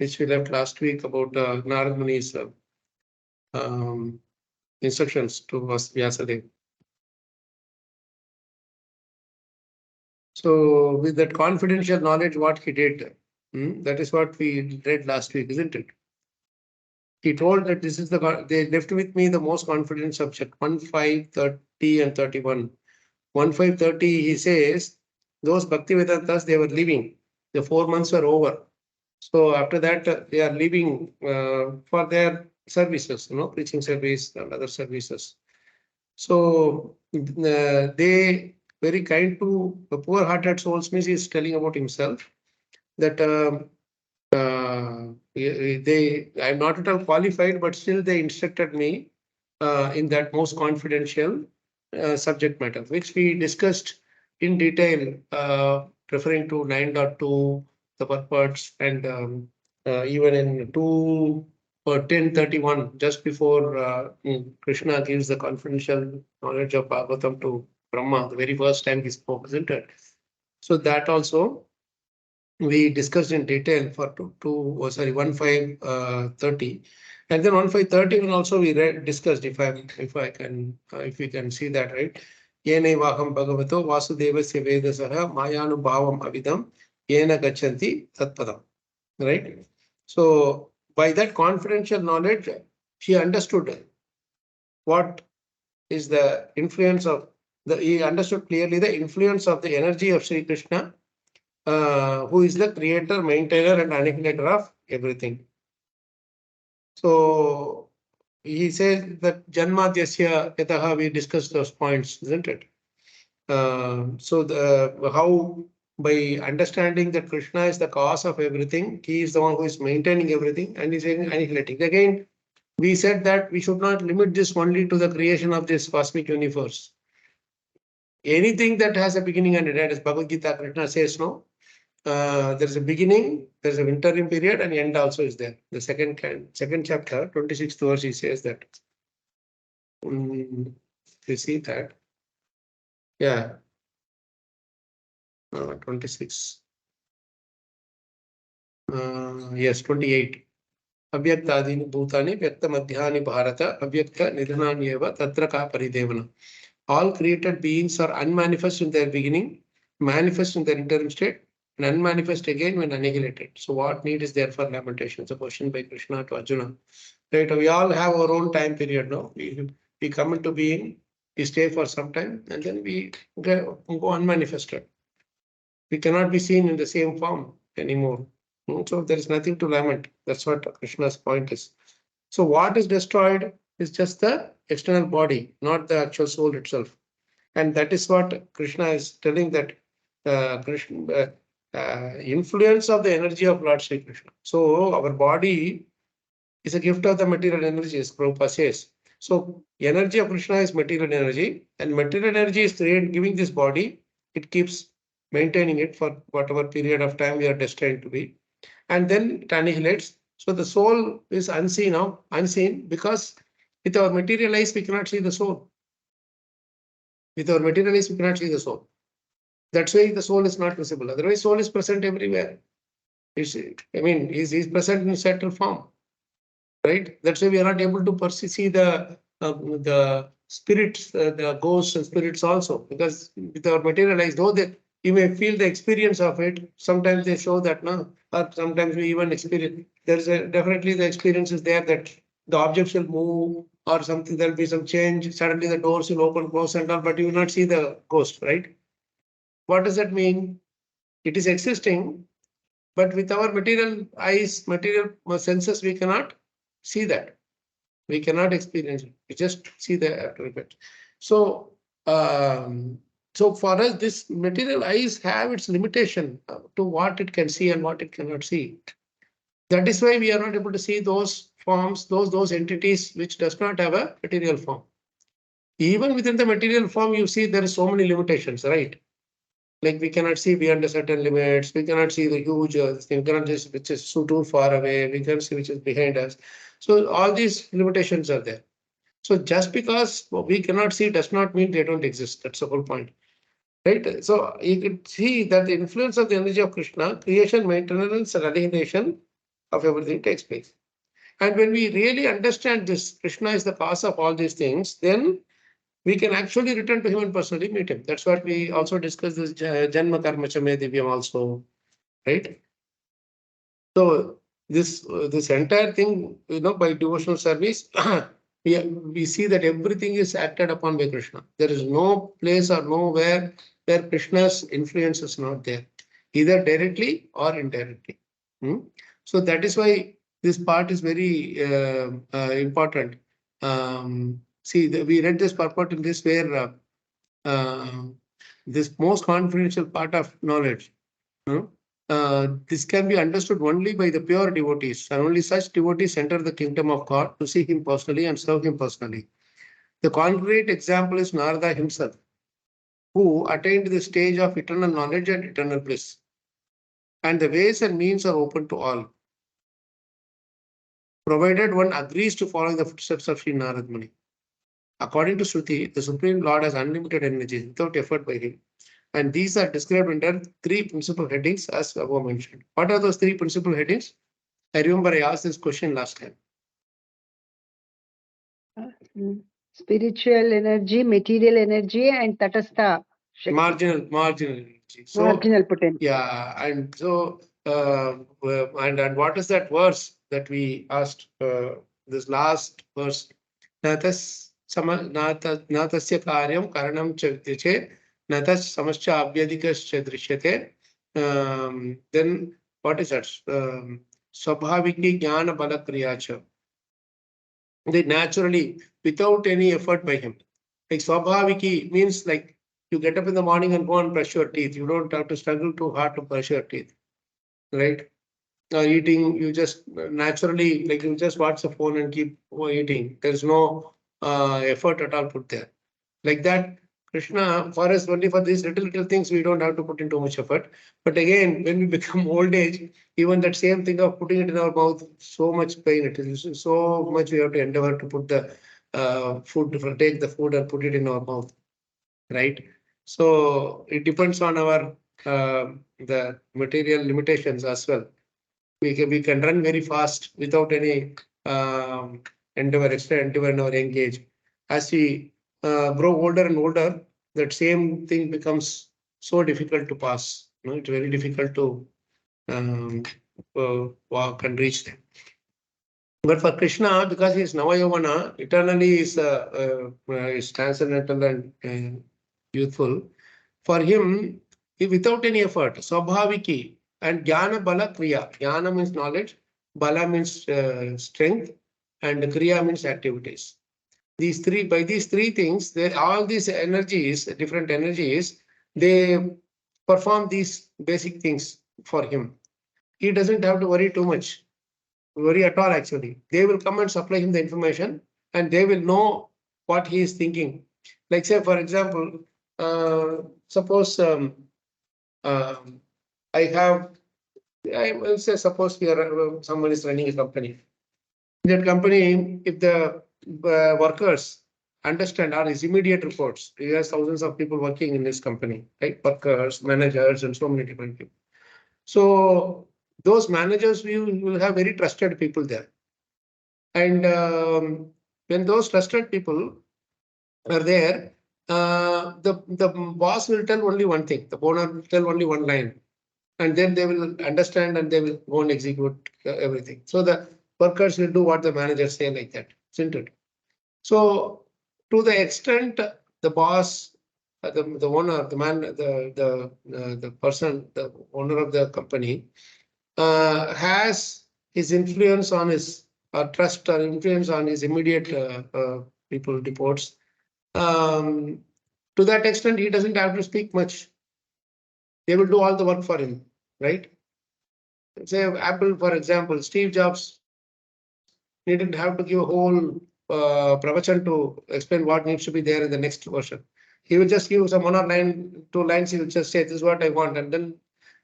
which we left last week about Narada Muni's instructions to Vyasadeva. So with that confidential knowledge, what he did, that is what we read last week, isn't it? He told that this is they left with me the most confident subject, 1, 5, 30 and 31. 1, 5, 30, he says, those Bhakti Vedantas, they were leaving. The 4 months were over. So after that, they are leaving for their services, preaching service and other services. So they very kind to the poor-hearted souls, means he is telling about himself that I'm not at all qualified, but still they instructed me in that most confidential subject matter, which we discussed in detail, referring to 9.2, the purports, and even in 2 or 10:31, just before Krishna gives the confidential knowledge of Bhagavatam to Brahma, the very first time he spoke, isn't it? So that also we discussed in detail for 1, 5, 30, and then 1, 5, 31 also we discussed. If we can see that, right? Yena vaham bhagavato vasudevasya vedasaha mayanubhavam avidam yena gachanti tatpadam. Right? So by that confidential knowledge, she understood what is the influence of he understood clearly the influence of the energy of Sri Krishna, who is the creator, maintainer, and annihilator of everything. So he says that Janmadhyasya Yataha, we discussed those points, isn't it? So how by understanding that Krishna is the cause of everything, he is the one who is maintaining everything and is annihilating. Again, we said that we should not limit this only to the creation of this cosmic universe. Anything that has a beginning and an end, as Bhagavad Gita, Krishna says, no, there is a beginning, there is an interim period, and end also is there. The second chapter, 26th verse, he says that. You see that? Yeah. 26. Yes, 28. Abhyaktadini bhutani vyakta madhyani bharata avyakta nidhananyeva tatra ka paridevana. All created beings are unmanifest in their beginning, manifest in their interim state, and unmanifest again when annihilated. So what need is there for lamentation? It's a question by Krishna to Arjuna. Right? We all have our own time period, no? We come into being, we stay for some time, and then we go unmanifested. We cannot be seen in the same form anymore. So there is nothing to lament. That's what Krishna's point is. So what is destroyed is just the external body, not the actual soul itself. And that is what Krishna is telling, that influence of the energy of Lord Sri Krishna. So our body is a gift of the material energy, as Prabhupada says. So energy of Krishna is material energy, and material energy is giving this body. It keeps maintaining it for whatever period of time we are destined to be. And then it annihilates. So the soul is unseen now, unseen, because with our material eyes we cannot see the soul. With our material eyes we cannot see the soul. That's why the soul is not visible. Otherwise, soul is present everywhere. He's present in subtle form, right? That's why we are not able to see the spirits, the ghosts and spirits also, because with our material eyes, though that you may feel the experience of it, sometimes they show that no, or sometimes we even experience. There's definitely the experience is there that the objects will move or something. There'll be some change. Suddenly the doors will open, close, and all, but you will not see the ghost, right? What does that mean? It is existing, but with our material eyes, material senses, we cannot see that. We cannot experience it. We just see the after effect. So, so for us, this material eyes have its limitation to what it can see and what it cannot see. That is why we are not able to see those forms, those entities which does not have a material form. Even within the material form, you see there are so many limitations, right? Like we cannot see beyond a certain limits. We cannot see the huge thing. We cannot see which is so too far away. We cannot see which is behind us. So all these limitations are there. So just because we cannot see does not mean they don't exist. That's the whole point, right? So you can see that the influence of the energy of Krishna, creation, maintenance, and annihilation, of everything takes place. And when we really understand this, Krishna is the cause of all these things, then we can actually return to him and personally meet him. That's what we also discussed this Janma Karma Chame Divyam also, right? So this entire thing, by devotional service, we see that everything is acted upon by Krishna. There is no place or nowhere where Krishna's influence is not there, either directly or indirectly. So that is why this part is very important. See, we read this purport in this where this most confidential part of knowledge. This can be understood only by the pure devotees, and only such devotees enter the kingdom of God to see him personally and serve him personally. The concrete example is Narada himself, who attained the stage of eternal knowledge and eternal bliss. And the ways and means are open to all, provided one agrees to follow the footsteps of Sri Narad Muni. According to Shruti, the Supreme Lord has unlimited energy without effort by him. And these are described under three principal headings as above mentioned. What are those three principal headings? I remember I asked this question last time. Spiritual energy, material energy, and tatastha. Marginal energy. So, marginal potential. Yeah, and so and what is that verse that we asked? This last verse. Natasya karyam karanam cha vidyate, natas samascha abhyadikas drishyate. Then what is that? Swabhaviki jnana bala kriyacha. They naturally, without any effort by him. Like swabhaviki means like you get up in the morning and go and brush your teeth. You don't have to struggle too hard to brush your teeth, right? Eating, you just naturally, like you just watch the phone and keep eating. There's no effort at all put there. Like that, Krishna, for us, only for these little things, we don't have to put in too much effort. But again, when we become old age, even that same thing of putting it in our mouth, so much pain it is. So much we have to endeavor to put the food, take the food and put it in our mouth, right? So it depends on our the material limitations as well. We can run very fast without any extra endeavor in our engage. As we grow older and older, that same thing becomes so difficult to pass. It's very difficult to walk and reach them. But for Krishna, because he is Navayavana, eternally is transcendental and youthful. For him, without any effort, Swabhaviki and Jnana Bala Kriya. Jnana means knowledge, Bala means strength, and Kriya means activities. By these three things, all these energies, different energies, they perform these basic things for him. He doesn't have to worry too much. Worry at all, actually. They will come and supply him the information and they will know what he is thinking. Like say, for example, suppose I will say, suppose someone is running a company. In that company, if the workers understand or his immediate reports, he has thousands of people working in this company, right? Workers, managers, and so many different people. So those managers will have very trusted people there. And when those trusted people are there, the boss will tell only one thing. The owner will tell only one line, and then they will understand and they will go and execute everything. So the workers will do what the managers say, like that, isn't it? So to the extent the boss, the owner, the man, the person, the owner of the company has his influence on his trust or influence on his immediate people reports. To that extent, he doesn't have to speak much. They will do all the work for him, right? Say Apple, for example, Steve Jobs didn't have to give a whole pravachan to explain what needs to be there in the next version. He will just give some 1 or 2 lines. He will just say, "This is what I want," and then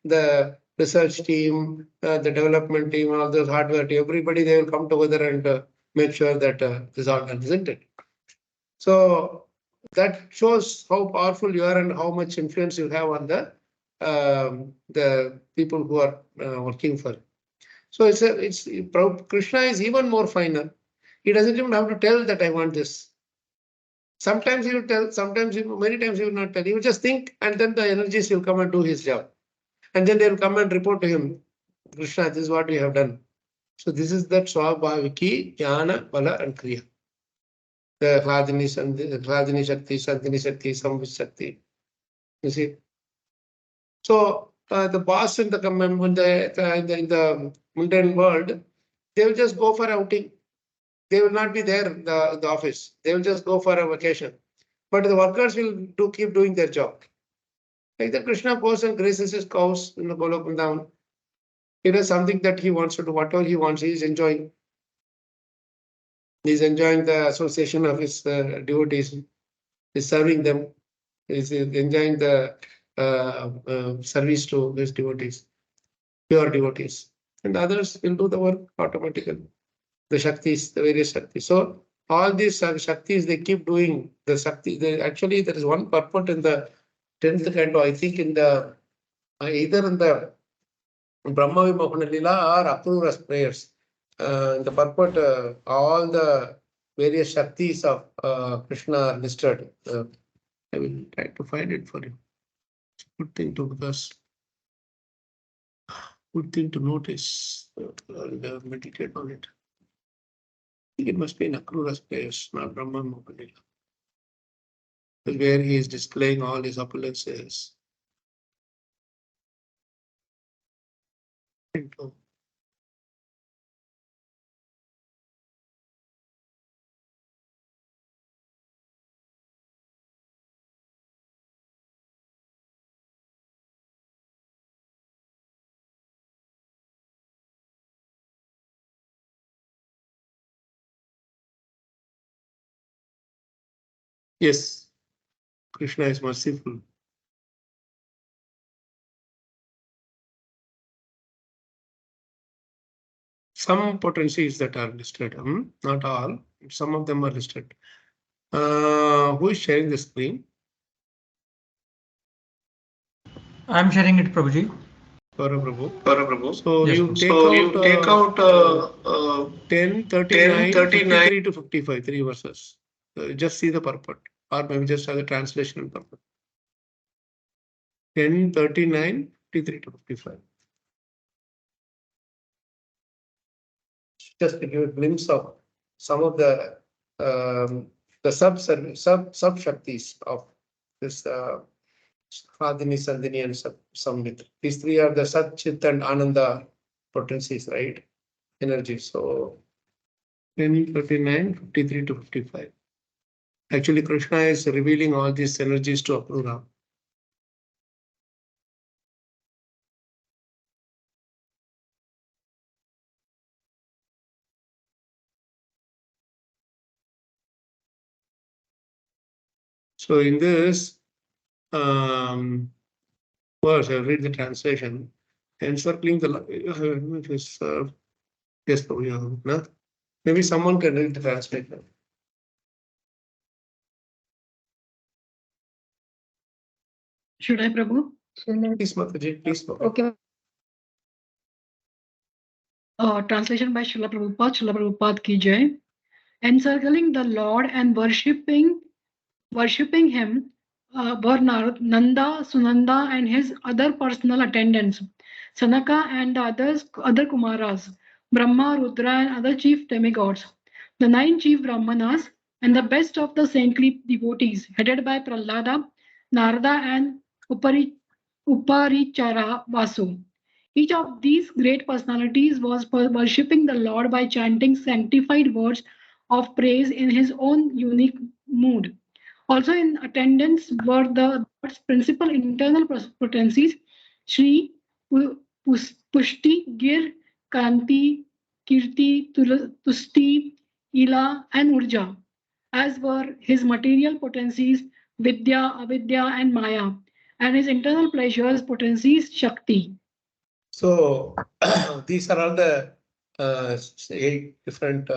the research team, the development team, all those hardware team, everybody, they will come together and make sure that this is all done, isn't it? So that shows how powerful you are and how much influence you have on the people who are working for you. So Krishna is even more finer. He doesn't even have to tell that I want this. Sometimes he will tell, many times he will not tell. He will just think, and then the energies will come and do his job. And then they will come and report to him, Krishna, this is what we have done. So this is that Swabhaviki, Jnana, Bala, and Kriya. The Hladini Shakti, Sandhini Shakti, Samvit Shakti. You see? So the boss in the mundane world, they will just go for outing. They will not be there in the office. They will just go for a vacation. But the workers will keep doing their job. Like the Krishna goes and graces his cows in the Golok down. It is something that he wants to do, whatever he wants, he is enjoying. He is enjoying the association of his devotees. He is serving them. He is enjoying the service to his devotees, pure devotees. And others will do the work automatically. The Shaktis, the various Shaktis. So all these Shaktis, they keep doing the Shakti. Actually, there is one purport in the 10th canto, I think in the either in the Brahma Vimohana Lila or Apurva's prayers. The purport, all the various Shaktis of Krishna are listed. I will try to find it for you. It's a good thing to notice and meditate on it. I think it must be in Akrura's prayers, not Brahma Vimohana Lila. Where he is displaying all his opulences. Yes, Krishna is merciful. Some potencies that are listed, not all, some of them are listed. Who is sharing the screen? I'm sharing it, Prabhuji. Prabhu. So Yes, you Prabhu. take out 10, 39, 53 to 55, 3 verses. Just see the purport, or maybe just have the translation purport. 10, 39, 53 to 55. Just to give a glimpse of some of the sub shaktis of this Hladini, Sandhini, and Samvit. These three are the Sat, Chit, and Ananda potencies, right? Energy. So 10, 39, 53 to 55. Actually, Krishna is revealing all these energies to Akrura. So in this verse, I read the translation. Encircling the yes, no? Maybe someone can read the translation. Should I, Prabhu? Please, Mataji, please. Okay. Translation by Srila Prabhupada ki jai. Encircling the Lord and worshipping him were Nanda, Sunanda, and his other personal attendants, Sanaka and the other Kumaras, Brahma, Rudra, and other chief demigods, the 9 chief Brahmanas, and the best of the saintly devotees, headed by Prahlada, Narada, and Uparichara Vasu. Each of these great personalities was worshipping the Lord by chanting sanctified words of praise in his own unique mood. Also in attendance were the Lord's principal internal potencies, Shri Pushti, Gir, Kanti, Kirti, Tusti, Ila, and Urja, as were his material potencies, Vidya, Avidya, and Maya, and his internal pleasures, potencies, Shakti. So these are all the 8 different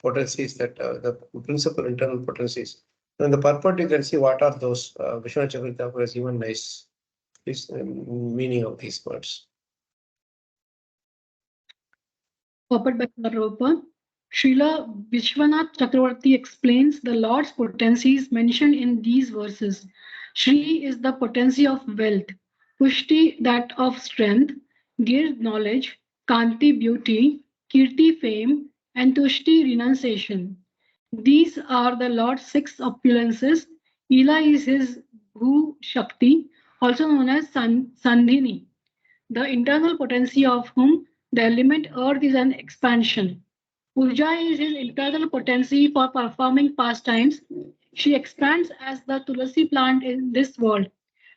potencies that the principal internal potencies. And in the purport, you can see what are those. Vishnu Chakrita has given nice meaning of these words. purport by Srila Prabhupada. Srila Vishwanath Chakravarti explains the Lord's potencies mentioned in these verses. Shri is the potency of wealth, Pushti that of strength, Gir knowledge, Kanti beauty, Kirti fame, and Tushti renunciation. These are the Lord's six opulences. Ila is his Bhu Shakti, also known as Sandhini, the internal potency of whom the element earth is an expansion. Urja is his internal potency for performing pastimes. She expands as the Tulasi plant in this world.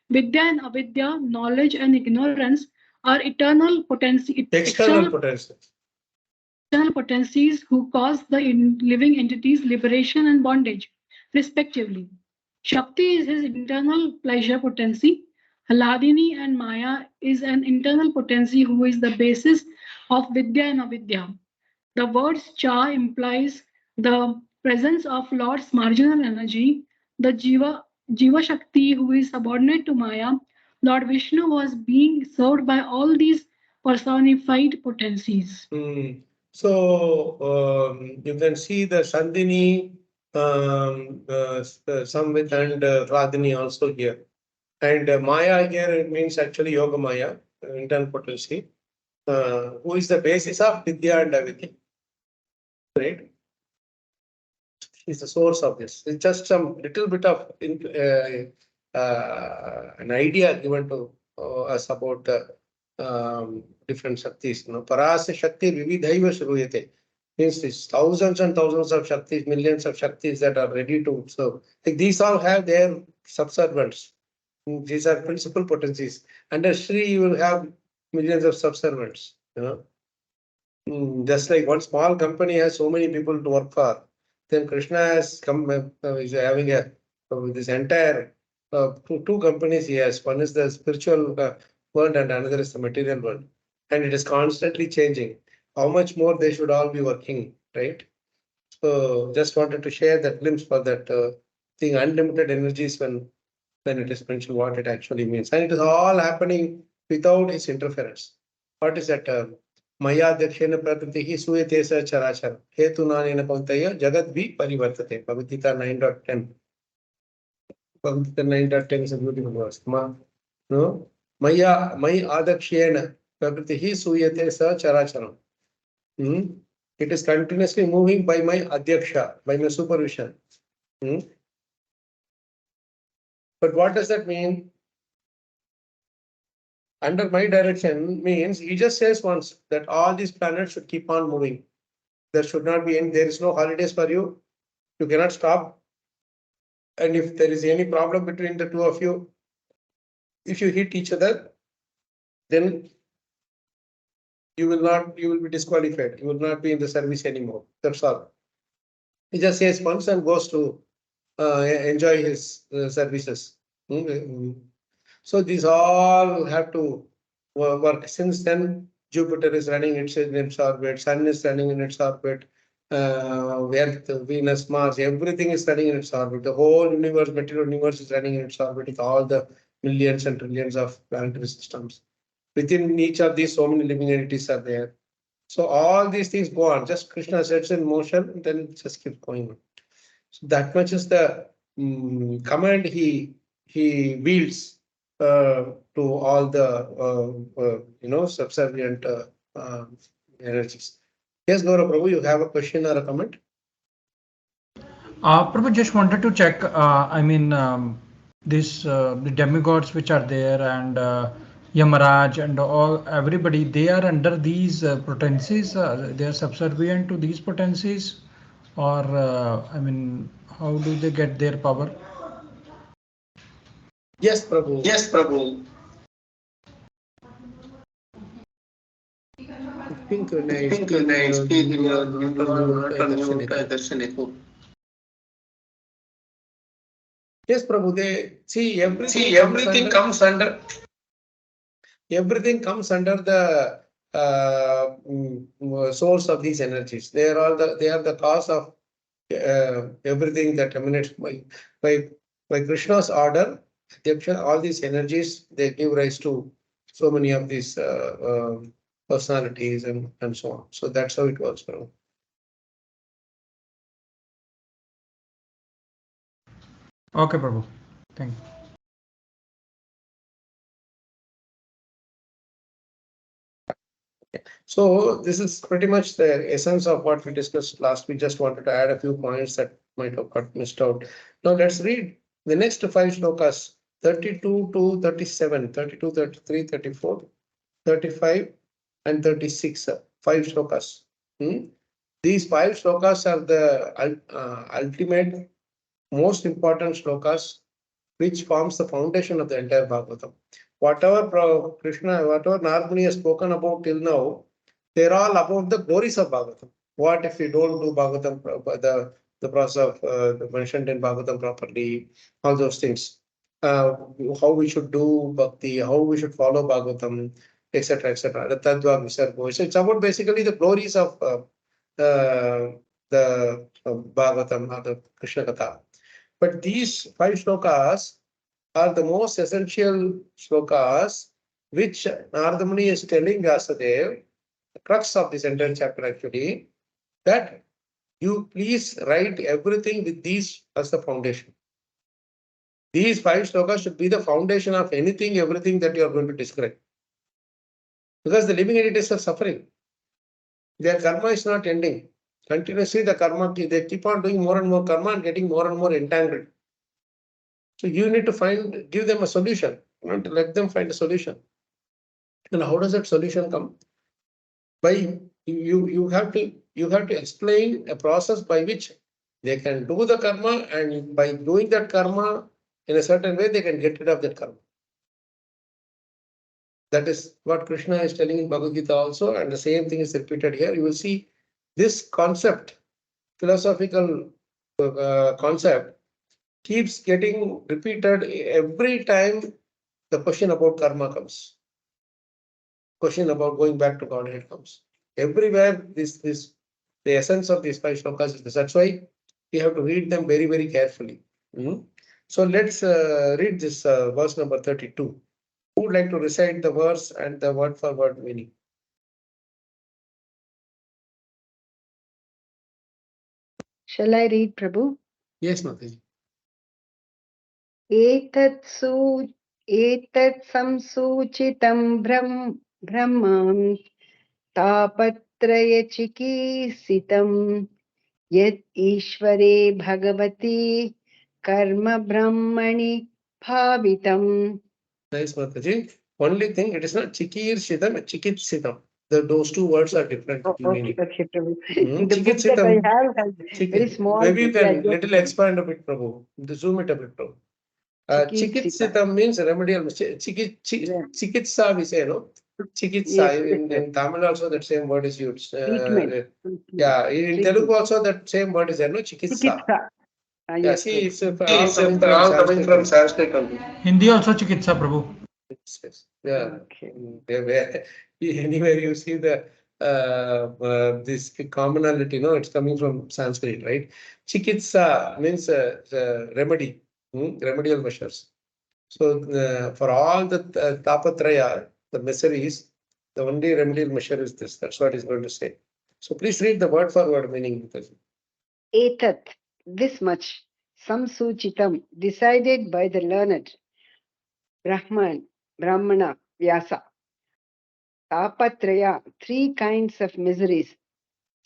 Vidya and avidya, knowledge and ignorance are eternal potency, External potentials. external potencies who cause the living entities liberation and bondage, respectively. Shakti is his internal pleasure potency. Haladini and Maya is an internal potency who is the basis of Vidya and Avidya. The word Cha implies the presence of Lord's marginal energy, the Jiva Shakti who is subordinate to Maya. Lord Vishnu was being served by all these personified potencies. So you can see the Sandhini, Samvit and Radhini also here. And Maya here, it means actually Yoga Maya, internal potency, who is the basis of Vidya and Avidya. Right? Is the source of this. It's just some little bit of an idea given to us about the different Shaktis. Parasya Shakti Vividhaiva Shruyate. Means it's thousands and thousands of Shaktis, millions of Shaktis that are ready to serve. Like these all have their subservients. These are principal potencies. Under Shri, you will have millions of subservients. Just like one small company has so many people to work for, then Krishna has come, is having this entire two companies he has. One is the spiritual world and another is the material world. And it is constantly changing. How much more they should all be working, right? So just wanted to share that glimpse for that thing, unlimited energies when it is mentioned what it actually means. And it is all happening without his interference. What is that? Maya Dakshena Prakriti Suyate Sa Charachara Hetunanena Kauntaya Jagat Vi Parivartate. Bhagavad Gita 9.10. Bhagavad Gita 9.10 is a beautiful verse. No? Maya Adakshena Prakriti Suyate Sa Characharam. It is continuously moving by my Adyaksha, by my supervision. But what does that mean? Under my direction means he just says once that all these planets should keep on moving. There should not be any, there is no holidays for you. You cannot stop. And if there is any problem between the two of you, if you hit each other, then you will be disqualified. You will not be in the service anymore. That's all. He just says once and goes to enjoy his services. So these all have to work. Since then, Jupiter is running in its orbit, Sun is running in its orbit, Earth, Venus, Mars, everything is running in its orbit. The whole universe, material universe is running in its orbit with all the millions and trillions of planetary systems. Within each of these, so many living entities are there. So all these things go on. Just Krishna sets in motion, then it just keeps going on. So that much is the command he wields to all the subservient energies. Yes, Gaurav Prabhu, you have a question or a comment? Prabhu, just wanted to check. The demigods which are there and Yamaraj and everybody, they are under these potencies. They are subservient to these potencies, or how do they get their power? Yes, Prabhu. Yes, Prabhu. I think when I speak in your Yes, Prabhu. They see everything comes under the source of these energies. They are the cause of everything that emanates by Krishna's order. All these energies, they give rise to so many of these personalities and so on. So that's how it works, Prabhu. Okay, Prabhu. Thank you. So this is pretty much the essence of what we discussed last. We just wanted to add a few points that might have got missed out. Now let's read the next 5 shlokas, 32 to 37, 32, 33, 34, 35, and 36. 5 shlokas. These 5 shlokas are the ultimate, most important shlokas, which forms the foundation of the entire Bhagavatam. Whatever Narada Muni has spoken about till now, they're all about the glories of Bhagavatam. What if we don't do Bhagavatam, the process of mentioned in Bhagavatam properly, all those things. How we should do bhakti, how we should follow Bhagavatam, etc., etc. So it's about basically the glories of the Bhagavatam or the Krishna Katha. But these 5 shlokas are the most essential shlokas which Narada Muni is telling Vyasadeva, the crux of this entire chapter actually, that you please write everything with these as the foundation. These 5 shlokas should be the foundation of anything, everything that you are going to describe. Because the living entities are suffering. Their karma is not ending. Continuously the karma, they keep on doing more and more karma and getting more and more entangled. So you need to give them a solution. You know, to let them find a solution. And how does that solution come? By you have to explain a process by which they can do the karma, and by doing that karma in a certain way, they can get rid of that karma. That is what Krishna is telling in Bhagavad Gita also, and the same thing is repeated here. You will see this concept, philosophical concept, keeps getting repeated every time the question about karma comes. Question about going back to Godhead comes. Everywhere the essence of these 5 shlokas is this. That's why we have to read them very, very carefully. So let's read this verse number 32. Who would like to recite the verse and the word for word meaning? Shall I read, Prabhu? Yes, Mataji. एतत् संसूचितं ब्रह्मं तापत्रयचिकीर्षितं यत् ईश्वरे भगवती कर्म ब्रह्मणि भावितम्. Nice, Mataji. Only thing, it is not chikirsitam, chikitsidam. Those 2 words are different in meaning. Okay, Prabhu. The book that Chikitsidam. I have has very small. Maybe you book. Yeah, can little expand a bit, Prabhu. Zoom it a bit, Prabhu. Chikitsita means remedial. Chikitsa we say, no? Chikitsa. Yes, In Tamil also that same word is used. treatment. Yeah, in Telugu also that same word is there, no? Chikitsa. Chikitsa. Yeah, Yes, see, Prabhu. it's all coming from Sanskrit only. Hindi also chikitsa, Prabhu. Yes. Yeah. Okay. Anywhere you see the this commonality, no, it's coming from Sanskrit, right? Chikitsa means remedy, remedial measures. So for all the tapatraya, the miseries, the only remedial measure is this. That's what he's going to say. So please read the word for word meaning. Etat, this much, samsuchitam, decided by the learned Brahmana, Vyasa. Tapatraya, 3 kinds of miseries.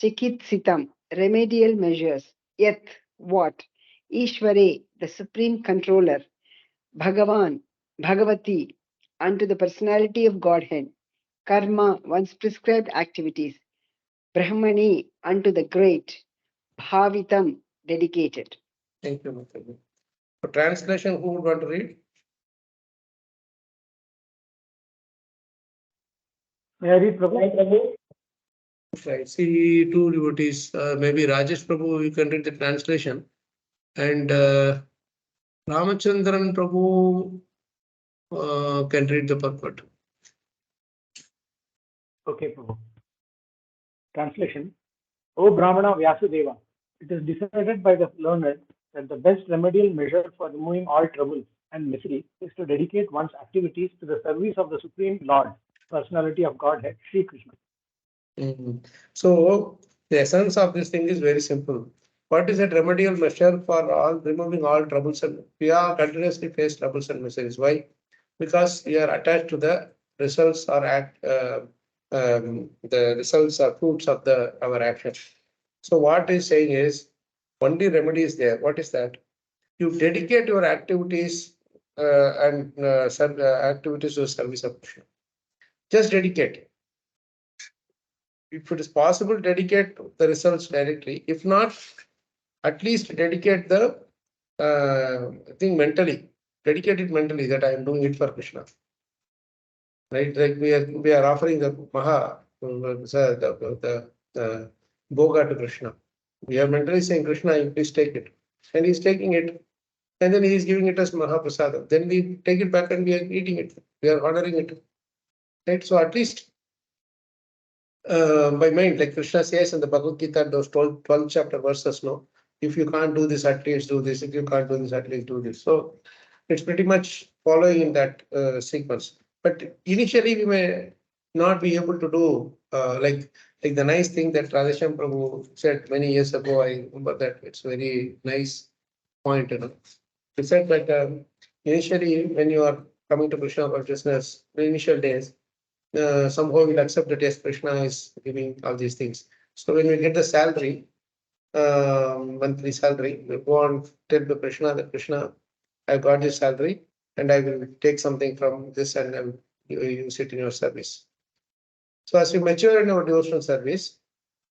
Chikitsitam, remedial measures. Yet, what? Ishvare, the supreme controller. Bhagavan, Bhagavati, unto the personality of Godhead. Karma, one's prescribed activities. Brahmani, unto the great. Bhavitam, dedicated. Thank you, Mataji. For translation, who would want to read? May I read, Prabhu? I see 2 devotees. Maybe Rajesh Prabhu, you can read the translation. And Ramachandran Prabhu can read the purport. Okay, Prabhu. Translation. O Brahmana Vyasudeva, it is decided by the learned that the best remedial measure for removing all troubles and misery is to dedicate one's activities to the service of the Supreme Lord personality of Godhead, Sri Krishna. So the essence of this thing is very simple. What is that remedial measure for all removing all troubles? And we are continuously face troubles and miseries. Why? Because we are attached to the results or the results or fruits of our action. So what is saying is only remedy is there. What is that? You dedicate your activities and activities to service of Krishna. Just dedicate. If it is possible, dedicate the results directly. If not, at least dedicate the thing mentally. Dedicate it mentally that I am doing it for Krishna. Right? Like we are offering the the Bhoga to Krishna. We are mentally saying, Krishna, you please take it. And he's taking it. And then he is giving it as Mahaprasada. Then we take it back and we are eating it. We are honoring it. Right? So at least by mind, like Krishna says in the Bhagavad Gita, those 12 chapter verses, no, if you can't do this, at least do this. If you can't do this, at least do this. So it's pretty much following in that sequence. But initially, we may not be able to do like the nice thing that Radheshyam Prabhu said many years ago. I remember that it's very nice point. He said that initially, when you are coming to Krishna consciousness, the initial days, somehow we'll accept that yes, Krishna is giving all these things. So when we get the salary, monthly salary, we go and tell to Krishna that Krishna, I've got this salary and I will take something from this and I will use it in your service. So as you mature in our devotional service,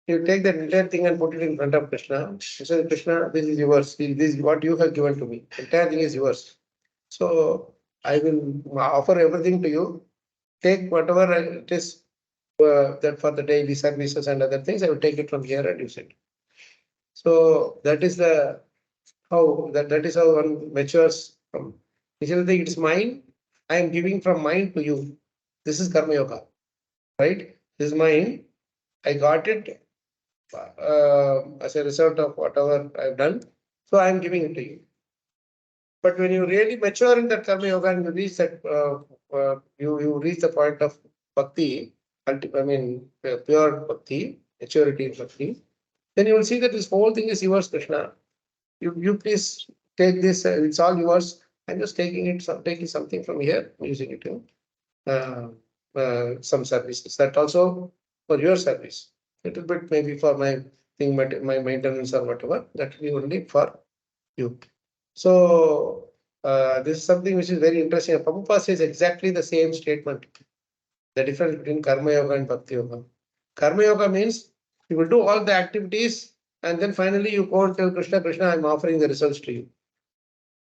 you take that entire thing and put it in front of Krishna. You say, Krishna, this is yours. This is what you have given to me. The entire thing is yours. So I will offer everything to you. Take whatever it is that for the daily services and other things, I will take it from here and use it. So that is how one matures from. Initially, it's mine. I am giving from mine to you. This is Karma Yoga, right? This is mine. I got it as a result of whatever I've done. So I am giving it to you. But when you really mature in that Karma Yoga and you reach that, you reach the point of bhakti, pure bhakti, maturity in bhakti, then you will see that this whole thing is yours, Krishna. You please take this, it's all yours. I'm just taking something from here, using it to some services. That also for your service. A little bit maybe for my thing, my maintenance or whatever, that will be only for you. So this is something which is very interesting. Prabhupada says exactly the same statement. The difference between Karma Yoga and Bhakti Yoga. Karma Yoga means you will do all the activities and then finally you go and tell Krishna, Krishna, I'm offering the results to you.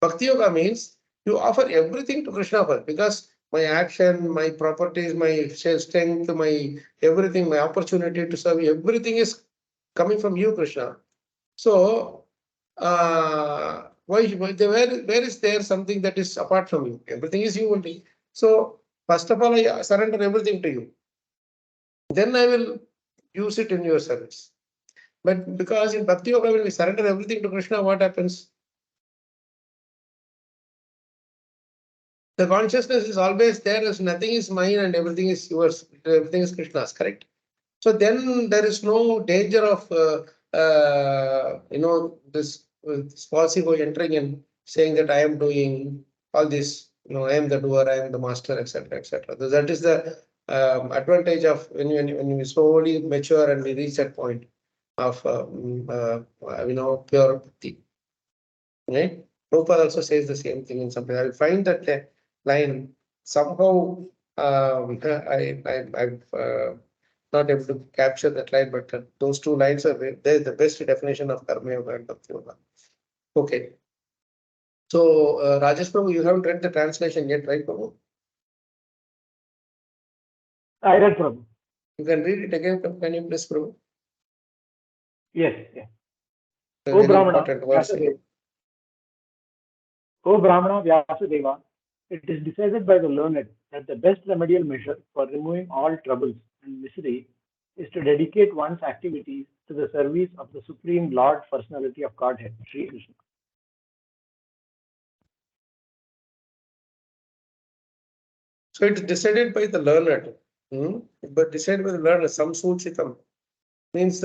Bhakti Yoga means you offer everything to Krishna first, because my action, my properties, my strength, my everything, my opportunity to serve you, everything is coming from you, Krishna. So where is there something that is apart from you? Everything is you only. So first of all, I surrender everything to you. Then I will use it in your service. But because in Bhakti Yoga, when we surrender everything to Krishna, what happens? The consciousness is always there as nothing is mine and everything is yours. Everything is Krishna's, correct? So then there is no danger of this false ego entering and saying that I am doing all this. I am the doer, I am the master, etc., etc. That is the advantage of when you slowly mature and we reach that point of pure bhakti. Right? Prabhupada also says the same thing in some place. I will find that line somehow. I've not able to capture that line, but those two lines are the best definition of Karma Yoga and Bhakti Yoga. Okay. So, Rajesh Prabhu, you haven't read the translation yet, right, Prabhu? I read, Prabhu. You can read it again. Can you please, Prabhu? Yes, yes. O Brahmana, Vyasudeva, it is decided by the learned that the best remedial measure for removing all troubles and misery is to dedicate one's activities to the service of the Supreme Lord Personality of Godhead, Sri Krishna. So it is decided by the learned But decided to learn some Suchitam means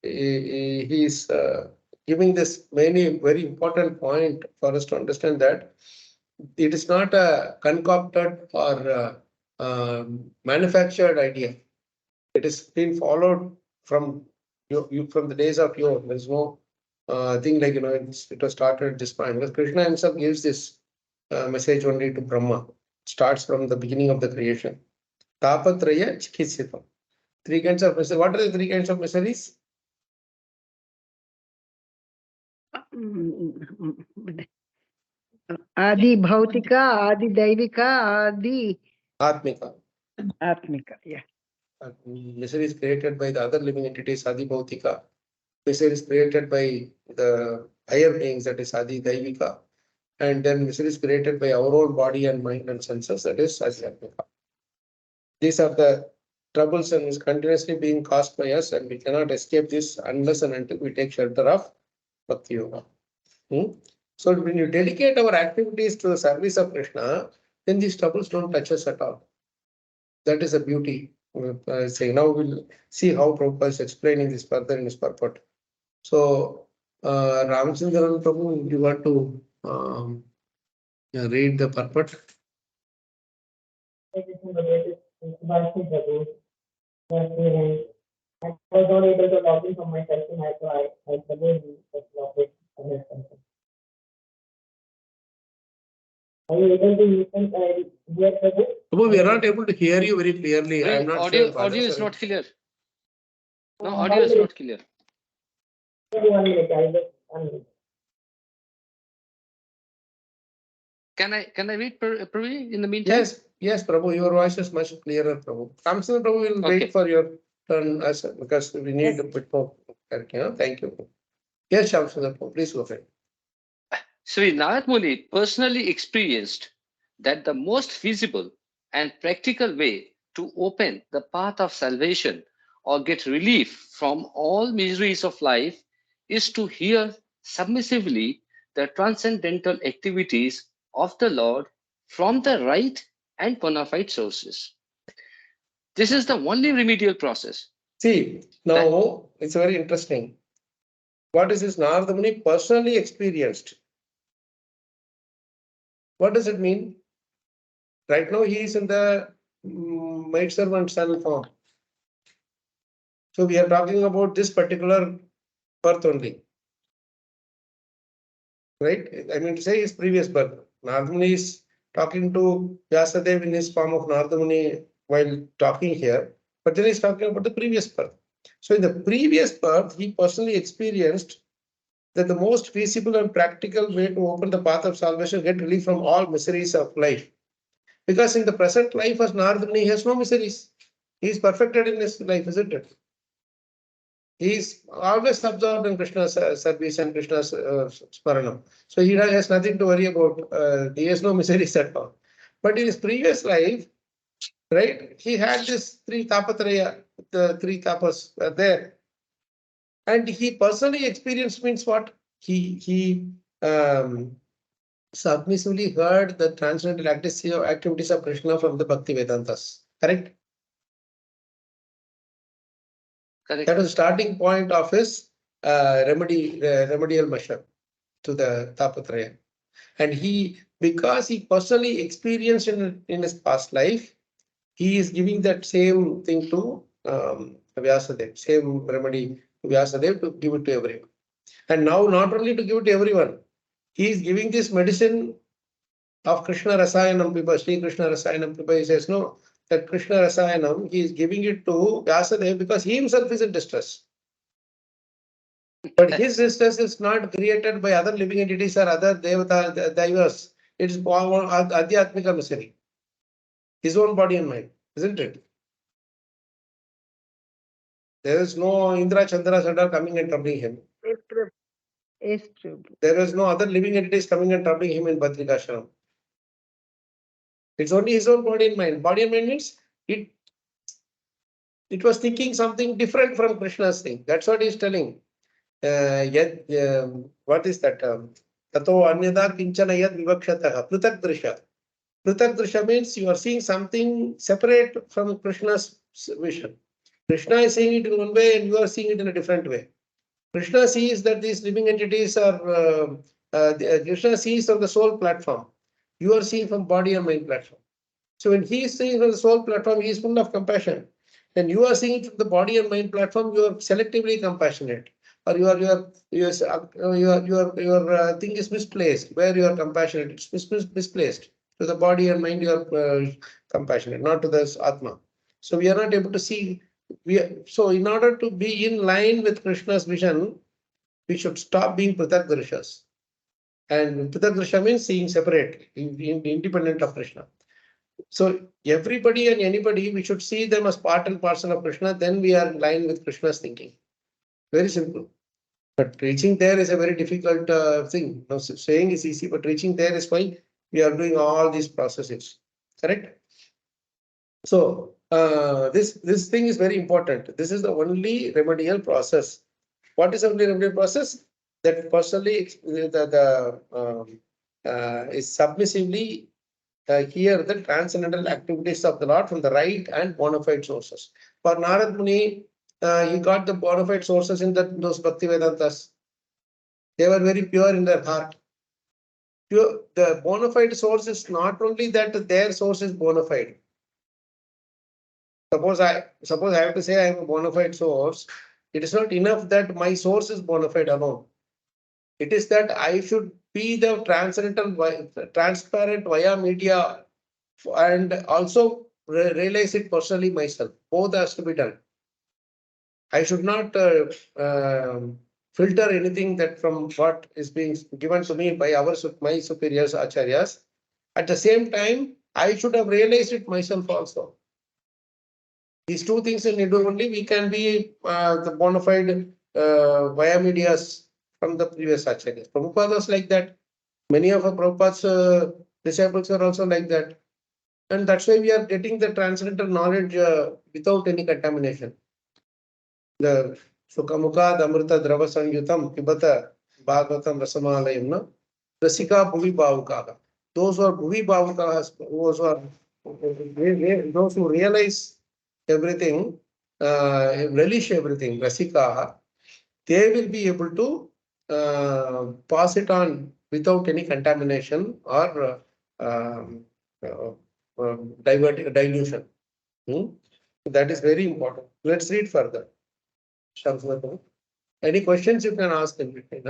he is giving this many very important point for us to understand that it is not a concocted or manufactured idea. It has been followed from from the days of yore. There is no thing like it was started this point. Because Krishna himself gives this message only to Brahma. Starts from the beginning of the creation. Tapatraya Chikitsita. Three kinds of misery. What are the three kinds of miseries? Adi Bhautika, Adi Daivika, Adi Atmika. Atmika. Yeah. Misery is created by the other living entities, Adi Bhautika. Misery is created by the higher beings, that is Adi Daivika. And then misery is created by our own body and mind and senses, that is Adi Atmika. These are the troubles and is continuously being caused by us, and we cannot escape this unless and until we take shelter of Bhakti Yoga. So when you dedicate our activities to the service of Krishna, then these troubles don't touch us at all. That is the beauty. Saying now we'll see how Prabhupada is explaining this further in his purport. So Ramachandran Prabhu, you want to read the purport? I was not able to log in from my session, so I suggested that log in from his session. Are you able to hear Prabhu? Prabhu, we are not able to hear you very clearly. I am not audio, sure. audio is not clear. No, audio is not clear. 1 minute, I'll just 1 minute. Can I read Prabhu in the meantime? Yes, Prabhu, your voice is much clearer, Prabhu. Ramachandran Prabhu will wait for your turn because we need a bit more. Thank you. Yes, Ramachandran Prabhu, please go ahead. Sri Narada Muni personally experienced that the most feasible and practical way to open the path of salvation or get relief from all miseries of life is to hear submissively the transcendental activities of the Lord from the right and bona fide sources. This is the only remedial process. See, now it's very interesting. What is this Narada Muni personally experienced? What does it mean? Right now he is in the maidservant son form. So we are talking about this particular birth only. Right? I mean to say his previous birth. Narada Muni is talking to Vyasadeva in his form of Narada Muni while talking here, but then he's talking about the previous birth. So in the previous birth, he personally experienced that the most feasible and practical way to open the path of salvation, get relief from all miseries of life. Because in the present life, as Narada Muni, he has no miseries. He is perfected in his life, isn't it? He is always absorbed in Krishna's service and Krishna's Smaranam. So he has nothing to worry about. He has no miseries at all. But in his previous life, right, he had this three tapatraya, the three tapas were there. And he personally experienced means what? He submissively heard the transcendental activities of Krishna from the Bhakti Vedantas. Correct? Correct. That was the starting point of his remedial measure to the Tapatraya. And because he personally experienced in his past life, he is giving that same thing to Vyasadeva, same remedy to Vyasadeva to give it to everyone. And now not only to give it to everyone, he is giving this medicine of Krishna Rasayanam Piba, Sri Krishna Rasayanam Piba. He says, no, that Krishna Rasayanam, he is giving it to Vyasadeva because he himself is in distress. But his distress is not created by other living entities or other Devata, Daivas. It is Adhyatmika misery. His own body and mind, isn't it? There is no Indra, Chandra, Sada coming and troubling him. Yes, Prabhu. There is no other living entities coming and troubling him in Badrikashram. It's only his own body and mind. Body and mind means it was thinking something different from Krishna's thing. That's what he's telling. What is that? Tato anyada kinchana yad vivakshataha prutak drisha. Pratak Drisha means you are seeing something separate from Krishna's vision. Krishna is seeing it in one way and you are seeing it in a different way. Krishna sees that these living entities are, Krishna sees on the soul platform. You are seeing from body and mind platform. So when he is seeing from the soul platform, he is full of compassion. When you are seeing from the body and mind platform, you are selectively compassionate. Or your thing is misplaced. Where you are compassionate, it's misplaced. To the body and mind, you are compassionate, not to the Atma. So we are not able to see. So in order to be in line with Krishna's vision, we should stop being Pratak Drishas. And Pratak Drisha means seeing separate, independent of Krishna. So everybody and anybody, we should see them as part and parcel of Krishna. Then we are in line with Krishna's thinking. Very simple. But reaching there is a very difficult thing. Now, saying is easy, but reaching there is why we are doing all these processes. Correct? So this thing is very important. This is the only remedial process. What is the only remedial process? That personally is submissively hear the transcendental activities of the Lord from the right and bona fide sources. For Narada Muni, he got the bona fide sources in those Bhakti Vedantas. They were very pure in their heart. The bona fide source is not only that their source is bona fide. Suppose I have to say I am a bona fide source. It is not enough that my source is bona fide alone. It is that I should be the transparent via media and also realize it personally myself. Both has to be done. I should not filter anything that from what is being given to me by my superiors, acharyas. At the same time, I should have realized it myself also. These two things in Hindu only, we can be the bona fide via medias from the previous acharyas. Prabhupada was like that. Many of our Prabhupada's disciples are also like that. And that's why we are getting the transcendental knowledge without any contamination. The Sukhamukha, the Amrita, Drava Sangyutam, Pibata, Bhagavatam, Rasamalayam, no? Rasika, Bhuvi Bhavukaha. Those who are Bhuvi Bhavukahas, those who realize everything, relish everything, Rasikaha, they will be able to pass it on without any contamination or dilution. That is very important. Let's read further. Any questions you can ask in between?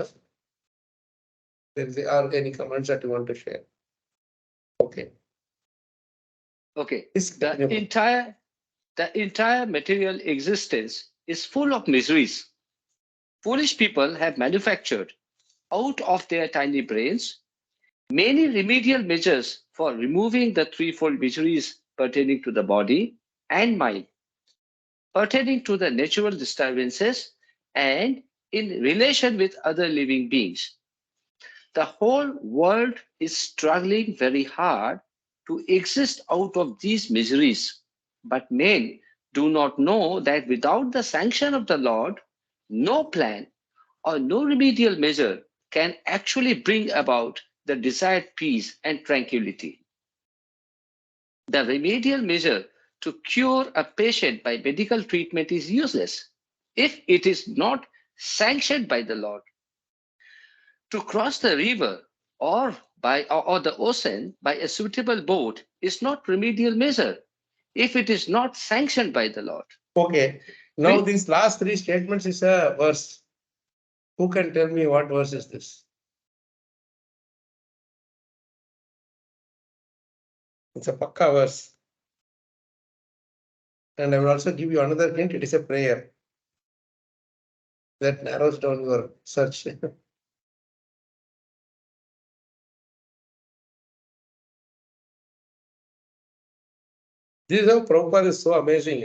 Are any comments that you want to share? Okay. Okay. The entire material existence is full of miseries. Foolish people have manufactured out of their tiny brains many remedial measures for removing the threefold miseries pertaining to the body and mind, pertaining to the natural disturbances, and in relation with other living beings. The whole world is struggling very hard to exist out of these miseries, but men do not know that without the sanction of the Lord, no plan or no remedial measure can actually bring about the desired peace and tranquility. The remedial measure to cure a patient by medical treatment is useless if it is not sanctioned by the Lord. To cross the river or the ocean by a suitable boat is not remedial measure if it is not sanctioned by the Lord. Okay. Now these last three statements is a verse. Who can tell me what verse is this? It's a pakka verse. And I will also give you another hint. It is a prayer that narrows down your search. This is how Prabhupada is so amazing,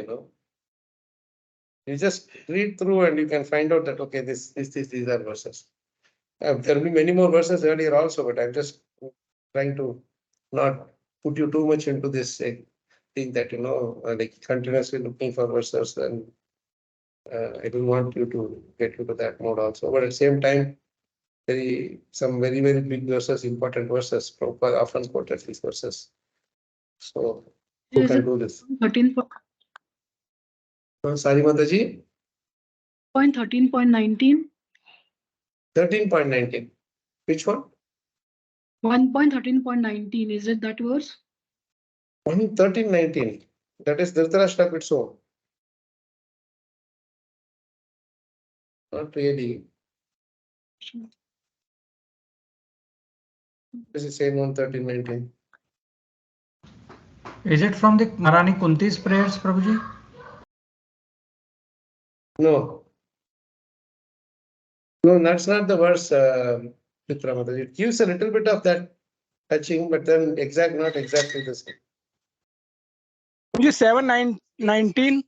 You just read through and you can find out that, okay, these are verses. There will be many more verses earlier also, but I'm just trying to not put you too much into this thing that, like continuously looking for verses, and I don't want you to get into that mode also. But at the same time, some very, very big verses, important verses, Prabhupada often quoted these verses. So who Is can it do this? 13.19? Sorry, Mataji. 13.19. 13.19. Which one? 1.13.19. Is it that verse? 13.19. That is Dhritarashtra its own. Not really. This is same one 13.19. Is it from the Maharani Kunti's prayers, Prabhuji? No. No, that's not the verse, Mitra Mataji. It gives a little bit of that touching, but then not exactly the same. 7:19.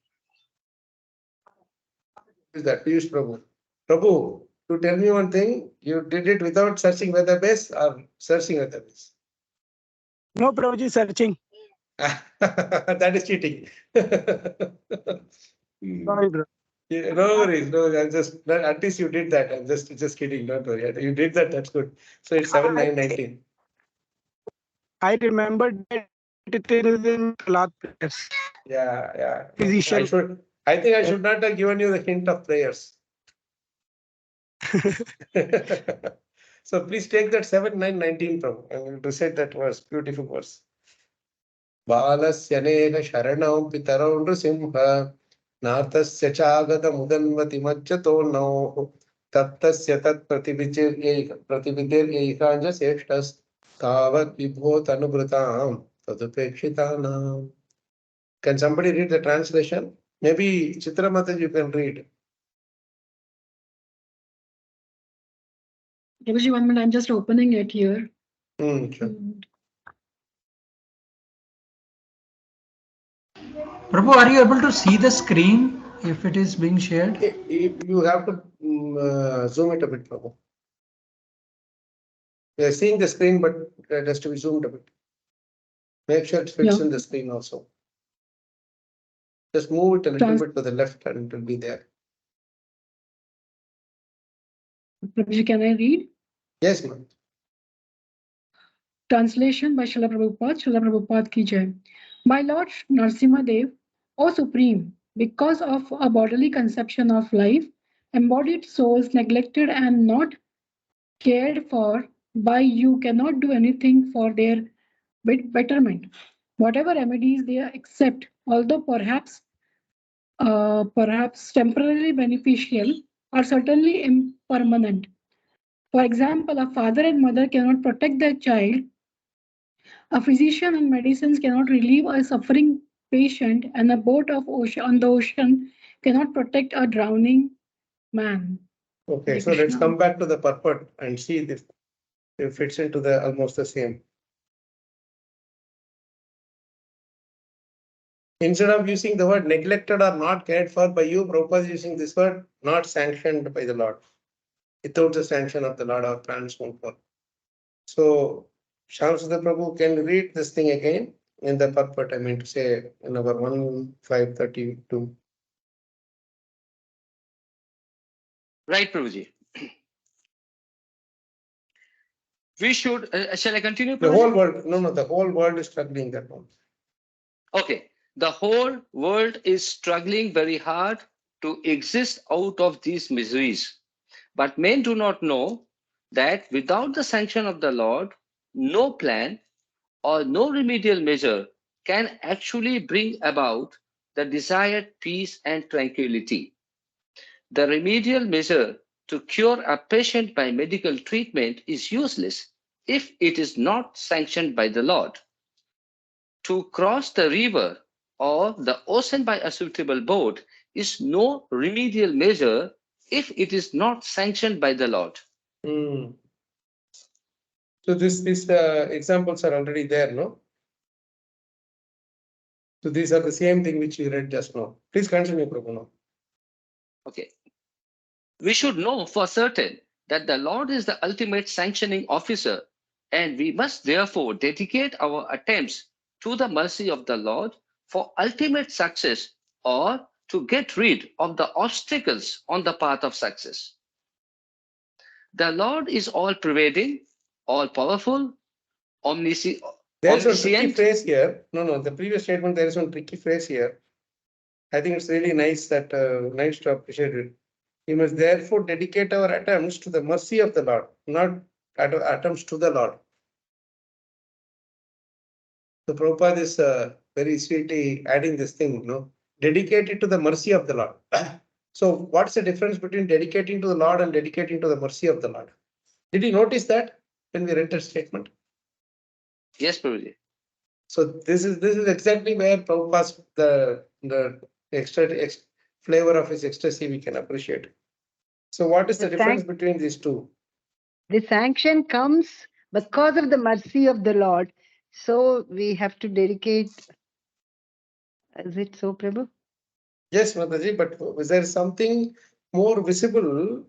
Is that Piyush Prabhu? Prabhu, to tell me one thing, you did it without searching Vedabase or searching Vedabase? No, Prabhuji, searching. That is cheating. Sorry, bro. Yeah, no worries, no, I'm just at least you did that. I'm just kidding, don't worry. You did that, that's good. So it's 7:19. I remembered that it is in last prayers. Yeah. Physician. I think I should not have given you the hint of prayers. So please take that 7:19 from and recite that verse, beautiful verse. Balasyaneka sharanam pitarav nrsimha nartasya chagata mudanvati majjato no tattasya tat pratividir ekanja seshtas tavat vibhot anubrutam tadupekshitanam. Can somebody read the translation? Maybe Chitra Mataji you can read. Prabhuji, 1 minute. I'm just opening it here. Sure. Prabhu, are you able to see the screen if it is being shared? You have to zoom it a bit, Prabhu. We are seeing the screen, but it has to be zoomed a bit. Make sure it fits in the screen also. Just move it a little bit to the left and it will be there. Prabhuji, can I read? Yes, ma'am. Translation by Srila Prabhupada ki jai. My Lord Narasimha Dev, O Supreme, because of a bodily conception of life, embodied souls neglected and not cared for by you cannot do anything for their betterment. Whatever remedies they accept, although perhaps temporarily beneficial, are certainly impermanent. For example, a father and mother cannot protect their child. A physician and medicines cannot relieve a suffering patient, and a boat on the ocean cannot protect a drowning man. Okay, so let's come back to the purport and see if it fits into the almost the same. Instead of using the word neglected or not cared for by you, Prabhupada is using this word not sanctioned by the Lord. Without the sanction of the Lord, our plans won't work. So, Shamsudha Prabhu can read this thing again in the purport, I mean to say, in our 1532. Right, Prabhuji. We should, shall I continue, Prabhuji? The whole world, no, the whole world is struggling that one. Okay, the whole world is struggling very hard to exist out of these miseries. But men do not know that without the sanction of the Lord, no plan or no remedial measure can actually bring about the desired peace and tranquility. The remedial measure to cure a patient by medical treatment is useless if it is not sanctioned by the Lord. To cross the river or the ocean by a suitable boat is no remedial measure if it is not sanctioned by the Lord. So these examples are already there, no? So these are the same thing which we read just now. Please continue, Prabhu. Okay. We should know for certain that the Lord is the ultimate sanctioning officer, and we must therefore dedicate our attempts to the mercy of the Lord for ultimate success or to get rid of the obstacles on the path of success. The Lord is all-pervading, all-powerful, omniscient, There is a tricky omniscient. phrase here. No, the previous statement, there is one tricky phrase here. I think it's really nice that nice to appreciate it. We must therefore dedicate our attempts to the mercy of the Lord, not attempts to the Lord. So Prabhupada is very sweetly adding this thing, dedicated to the mercy of the Lord. So what's the difference between dedicating to the Lord and dedicating to the mercy of the Lord? Did you notice that when we read the statement? Yes, Prabhuji. So this is exactly where Prabhupada's the extra flavor of his ecstasy we can appreciate. So what is the difference between these two? The sanction comes because of the mercy of the Lord. So we have to dedicate. Is it so, Prabhu? Yes, Mataji, but is there something more visible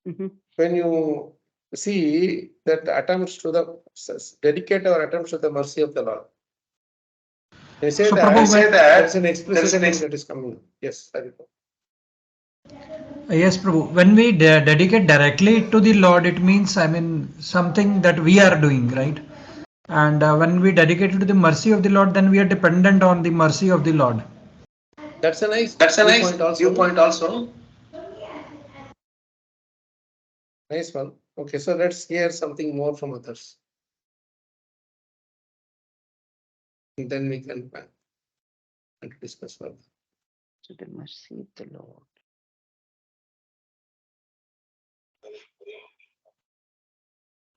when you see that attempts to dedicate our attempts to the mercy of the Lord? They say So, that, Prabhu, there's an explicit thing that is coming. Yes, Hariko. Yes, Prabhu. When we dedicate directly to the Lord, it means, I mean, something that we are doing, right? And when we dedicate it to the mercy of the Lord, then we are dependent on the mercy of the Lord. That's a nice viewpoint also. Nice one. Okay, so let's hear something more from others. And then we can discuss further. To the mercy of the Lord.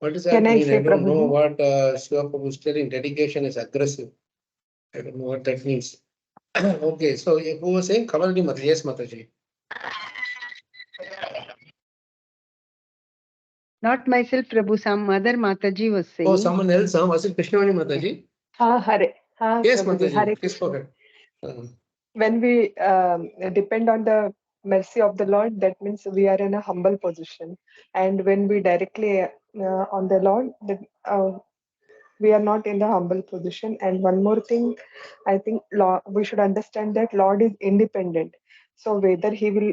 What does that Can I mean? say, I don't know Prabhuji? what Shiva Prabhu is telling. Dedication is aggressive. I don't know what that means. Okay, so who was saying? Kavaldi Mataji. Yes, Mataji. Not myself, Prabhu. Some other Mataji was saying. Oh, someone else. Was it Krishnavani Mataji? Yes, Mataji. Hare Please go Krishna. ahead. When we depend on the mercy of the Lord, that means we are in a humble position. And when we directly on the Lord, we are not in the humble position. And one more thing, I think we should understand that Lord is independent. So whether he will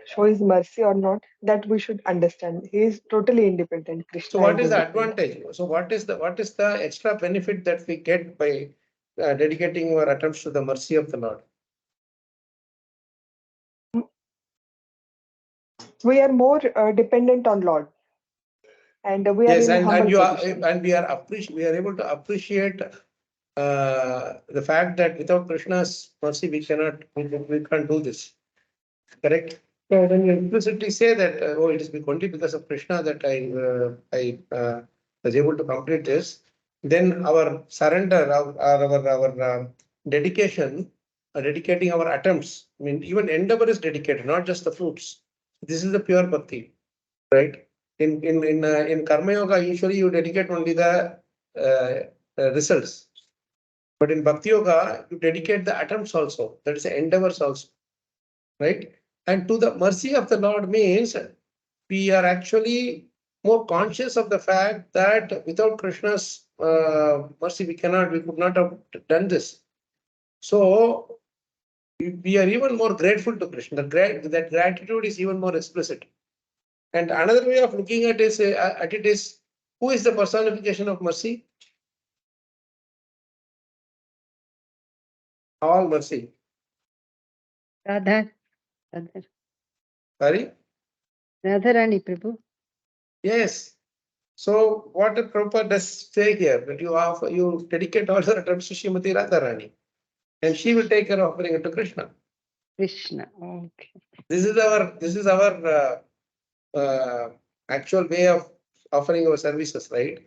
show his mercy or not, that we should understand. He is totally independent. Krishna. So what is the advantage? So what is the extra benefit that we get by dedicating our attempts to the mercy of the Lord? We are more dependent on Lord, and we are Yes, in humble position. we are able to appreciate the fact that without Krishna's mercy we can't do this. Correct. So when you implicitly say that it is only because of Krishna that I was able to complete this, then our surrender, our dedication, dedicating our attempts. I mean, even endeavor is dedicated, not just the fruits. This is the pure bhakti, right? In Karma Yoga, usually you dedicate only the results, but in Bhakti Yoga, you dedicate the attempts also. That is the endeavors also, right? And to the mercy of the Lord means we are actually more conscious of the fact that without Krishna's mercy, we could not have done this. So we are even more grateful to Krishna. That gratitude is even more explicit. And another way of looking at it is, who is the personification of mercy? All mercy. Radha. Sorry? Radharani, Prabhu. Yes. So what the Prabhupada does say here, that you dedicate all your attempts to Srimati Radharani, and she will take care of offering it to Krishna. Krishna. Okay. This is our actual way of offering our services, right?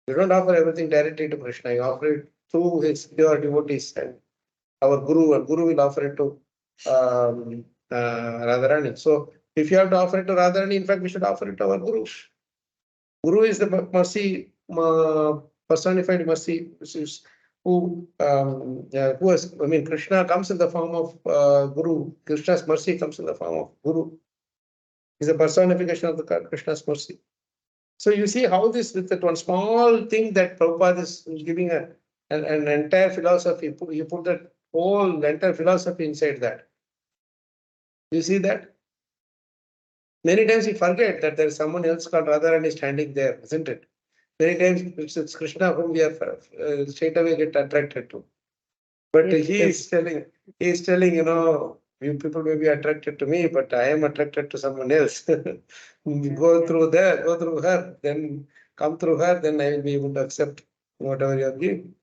You don't offer everything directly to Krishna. You offer it through his pure devotees and our Guru, and Guru will offer it to Radharani. So if you have to offer it to Radharani, in fact, we should offer it to our Guru. Guru is the mercy, personified mercy, who has, I mean, Krishna comes in the form of Guru. Krishna's mercy comes in the form of Guru. Is a personification of the Krishna's mercy. So you see how this, with that one small thing that Prabhupada is giving an entire philosophy, you put that whole entire philosophy inside that. You see that? Many times we forget that there is someone else called Radharani standing there, isn't it? Many times it's Krishna whom we are straight away get attracted to. But Yes, he is telling, you know, you people may be attracted to me, but I am attracted to someone else. Go through her, then come through her, then I will be able to accept whatever you are giving.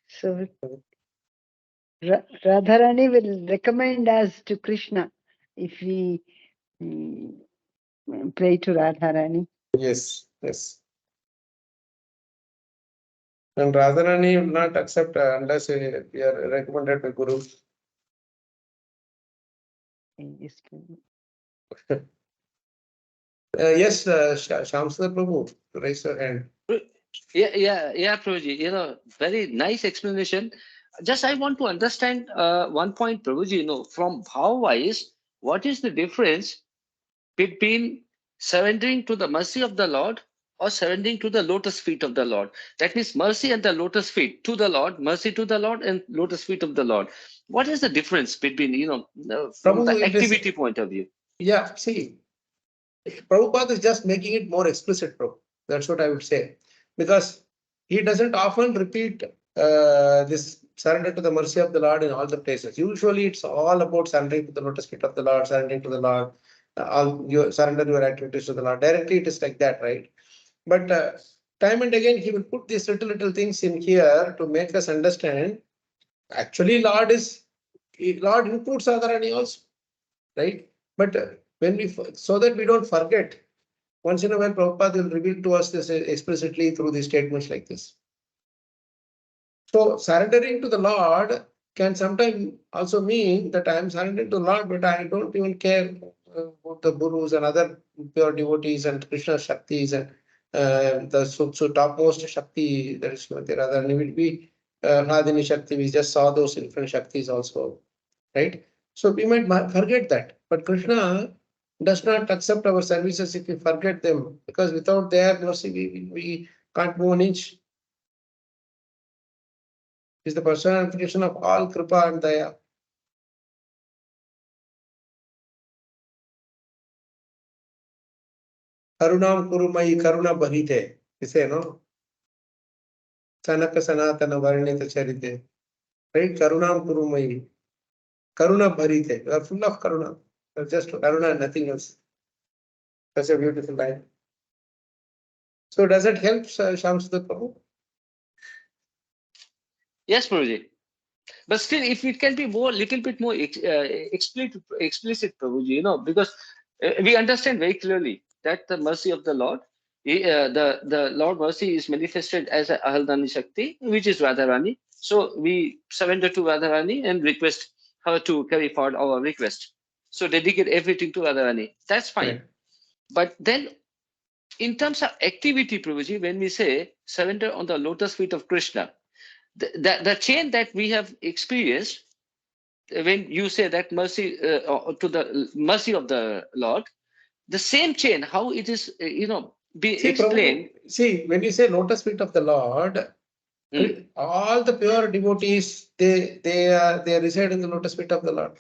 So Radharani will recommend us to Krishna if we pray to Radharani. Yes, yes. And Radharani will not accept unless we are recommended by Guru. Yes, Yes, Shamsudar Prabhu, raise your hand. Yeah, Prabhuji. You know, very nice explanation. Just I want to understand one point, Prabhuji. You know, from how-wise, what is the difference between surrendering to the mercy of the Lord or surrendering to the lotus feet of the Lord? That means mercy and the lotus feet to the Lord, mercy to the Lord, and lotus feet of the Lord. What is the difference between, you know, from Prabhu, the activity point of view? Yeah, see, Prabhupada is just making it more explicit, Prabhu. That's what I would say. Because he doesn't often repeat this surrender to the mercy of the Lord in all the places. Usually it's all about surrendering to the lotus feet of the Lord, surrendering to the Lord, all you surrender your activities to the Lord. Directly it is like that, right? But time and again he will put these little things in here to make us understand. Actually, Lord includes Radharani also, right? But when we, so that we don't forget, once in a while Prabhupada will reveal to us this explicitly through these statements like this. So surrendering to the Lord can sometimes also mean that I am surrendering to the Lord, but I don't even care about the gurus and other pure devotees and Krishna Shaktis and the topmost Shakti, that is Srimati Radharani, will be Hadini Shakti. We just saw those different Shaktis also, right? So we might forget that, but Krishna does not accept our services if we forget them, because without their mercy we can't move an inch. Is the personification of all Kripa and Daya. Karunam Kurumai Karuna Bharite. You say, no? Sanaka Sanatana Varnita Charite. Right? Karunam Kurumai. Karuna Bharite. You are full of Karuna. You are just Karuna and nothing else. Such a beautiful line. So does it help, Shamsudar Prabhu? Yes, Prabhuji. But still, if it can be little bit more explicit, Prabhuji, you know, because we understand very clearly that the mercy of the Lord, the Lord mercy is manifested as a Ahaldani Shakti, which is Radharani. So we surrender to Radharani and request her to carry forward our request. So dedicate everything to Radharani. That's fine. Right. But then, in terms of activity, Prabhuji, when we say surrender on the lotus feet of Krishna, the chain that we have experienced when you say that mercy to the mercy of the Lord, the same chain, how it is, be See, explained. Prabhu, see, when you say lotus feet of the Lord, all the pure devotees, they reside in the lotus feet of the Lord.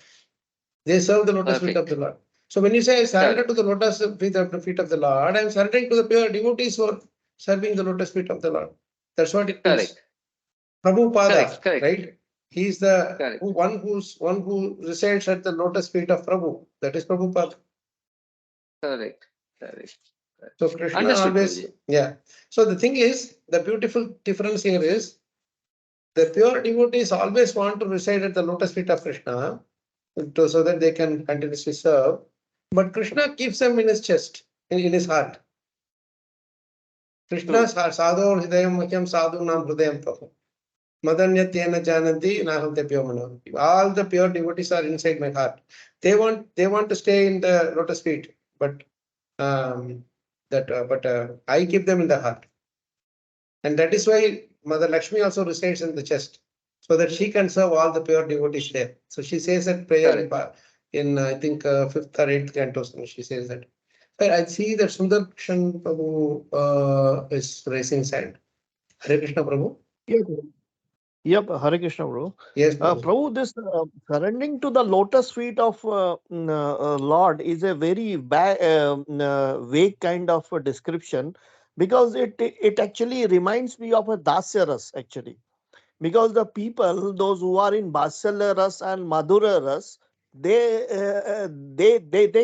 They serve the lotus feet of the Lord. So when you say I surrender to the lotus feet of the Lord, I am surrendering to the pure devotees who are serving the lotus feet of the Lord. That's what it means. Correct. Prabhupada, Correct. right? He is the one who resides at the lotus feet of Prabhu. That is Prabhupada. Correct. So Krishna Understood, always, Prabhuji. yeah. So the thing is, the beautiful difference here is, the pure devotees always want to reside at the lotus feet of Krishna, so that they can continuously serve. But Krishna keeps them in his chest, in his heart. Krishna's heart, sadhu hridayam mahyam sadhu nam hridayam taho. Madanyatyena jananti naham tepyo manavati. All the pure devotees are inside my heart. They want to stay in the lotus feet, but I keep them in the heart. And that is why Mother Lakshmi also resides in the chest, so that she can serve all the pure devotees there. So she says that prayer in I think 5th or 8th canto. She says that. But I see that Sundar Krishan Prabhu is raising his hand. Hare Krishna Prabhu. Yep, Hare Krishna, bro. Yes, Prabhu. Prabhu, this surrendering to the lotus feet of Lord is a very vague kind of a description. because it actually reminds me of a Dasya Ras actually. Because the people, those who are in Vatsalya Ras and Madhura Ras, they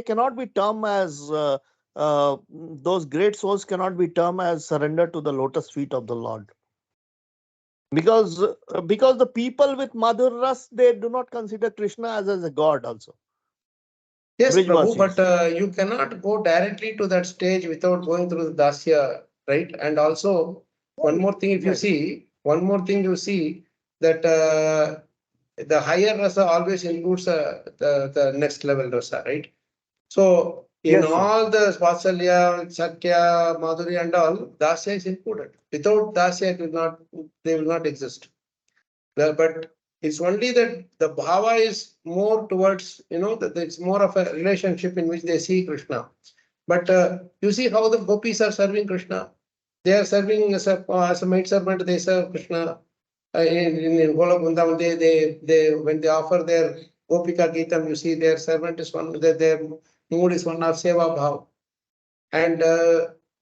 cannot be termed as those great souls cannot be termed as surrendered to the lotus feet of the Lord. Because the people with Madhura Ras, they do not consider Krishna as a god also. Yes, Prabhu, Brijvasis. but you cannot go directly to that stage without going through the Dasya, right? And also, one more thing, if you Right. see, one more thing you see that the higher rasa always includes the next level rasa, right? So in Yes, sir. all the Vatsalya, Sakya, Madhuri and all, Dasya is included. Without Dasya, they will not exist. But it's only that the bhava is more towards, that it's more of a relationship in which they see Krishna. But you see how the gopis are serving Krishna. They are serving as a maid servant, they serve Krishna. In Gola Vrindavan, they when they offer their Gopika Geetam, you see their servant is one, their mood is one of Seva Bhav. And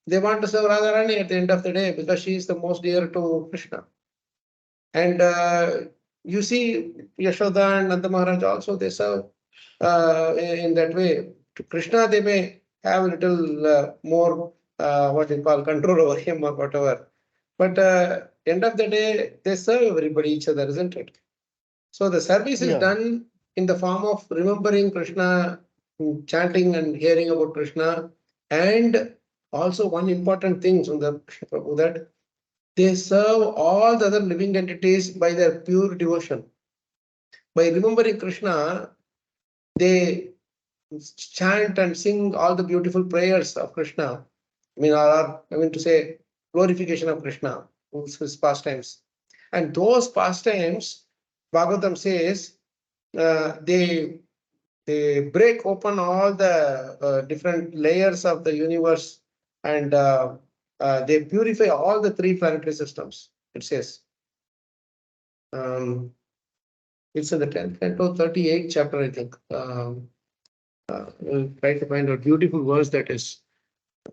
they want to serve Radharani at the end of the day because she is the most dear to Krishna. And you see Yashoda and Nanda Maharaj also, they serve in that way. To Krishna, they may have a little more, what you call, control over him or whatever. But end of the day, they serve everybody, each other, isn't it? So the service is done in the form of remembering Krishna, chanting and hearing about Krishna. And also one important thing, Sundar Prabhu, that they serve all the other living entities by their pure devotion. By remembering Krishna, they chant and sing all the beautiful prayers of Krishna. I mean to say glorification of Krishna, his pastimes. And those pastimes, Bhagavatam says, they break open all the different layers of the universe, and they purify all the three planetary systems. It says. It's in the 10th canto, 38th chapter, I think. We'll try to find a beautiful verse that is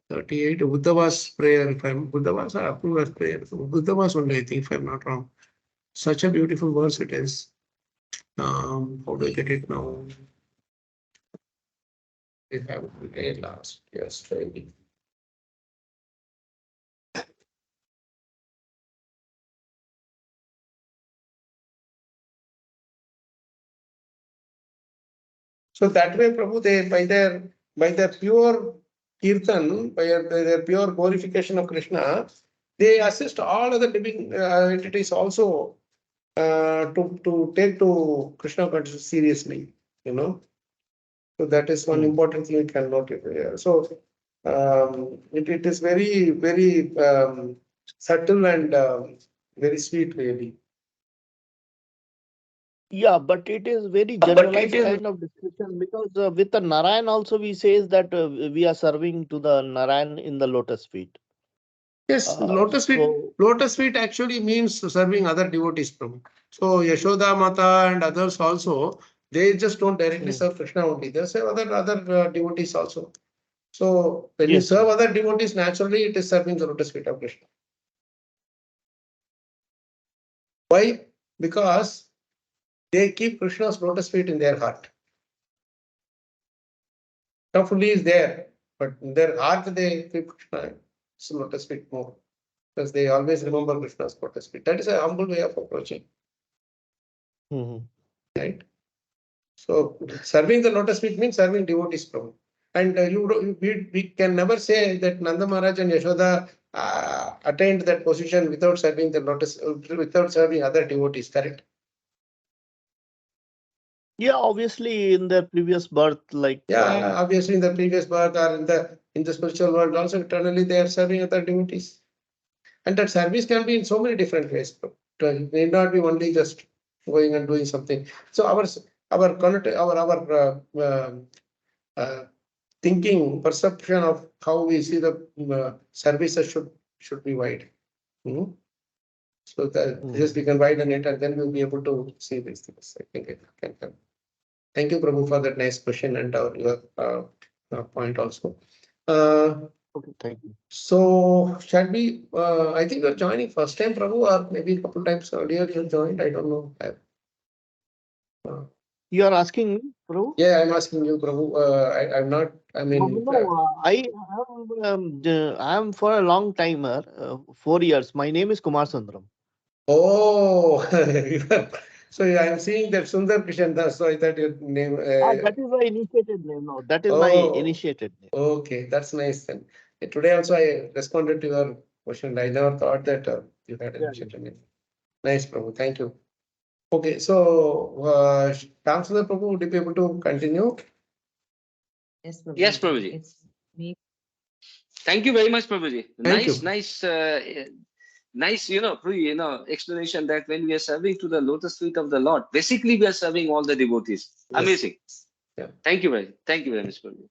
38, Uddhava's prayer, Uddhava's or Apurva's prayer. Uddhava's only, I think, if I'm not wrong. Such a beautiful verse it is. How do I get it now? We have it last. Yes, maybe. So that way, Prabhu, they by their pure kirtan, by their pure glorification of Krishna, they assist all other living entities also to take to Krishna consciousness seriously, So that is one important thing we can note here. So it is very, very subtle and very sweet, really. Yeah, but it is very generalized kind of description, because with the Narayan also we says that we are serving to the Narayan in the lotus feet. Yes, lotus feet actually means serving other devotees, Prabhu. So Yashoda Mata and others also, they just don't directly serve Krishna only. They serve other devotees also. So when you serve other devotees, naturally it is serving the lotus feet of Krishna. Why? Because they keep Krishna's lotus feet in their heart. Krishna fully is there, but in their heart they keep Krishna's lotus feet more. Because they always remember Krishna's lotus feet. That is a humble way of approaching. Right? So serving the lotus feet means serving devotees, Prabhu. And we can never say that Nanda Maharaj and Yashoda attained that position without serving the lotus, without serving other devotees, correct? Yeah, obviously in their previous birth, like obviously in the previous birth or in the spiritual world, also eternally they are serving other devotees. And that service can be in so many different ways. It may not be only just going and doing something. So our thinking, perception of how we see the services should be wide. So that just we can widen it, and then we'll be able to see these things. I think it can help. Thank you, Prabhu, for that nice question and your point also. Okay, thank you. So shall we, I think you're joining first time, Prabhu, or maybe a couple times earlier you joined, I don't know. You are asking me, Prabhu? Yeah, I'm asking you, Prabhu. I'm not, I mean. I am for a long timer, 4 years. My name is Kumar Sundaram. Oh, so I'm seeing that Sundar Kishan Das, so I thought your name. That is my initiated name now. That is my initiated name. Okay, that's nice then. Today also I responded to your question. I never thought that you had initiated name. Nice, Prabhu. Thank you. Okay, so Shamsundar Prabhu, would you be able to continue? Yes, Prabhuji. Yes, Prabhuji. It's me. Thank you very much, Prabhuji. Thank you. Nice, explanation that when we are serving to the lotus feet of the Lord, basically we are serving all the devotees. Yes. Amazing. Yeah. Thank you very much, Prabhuji.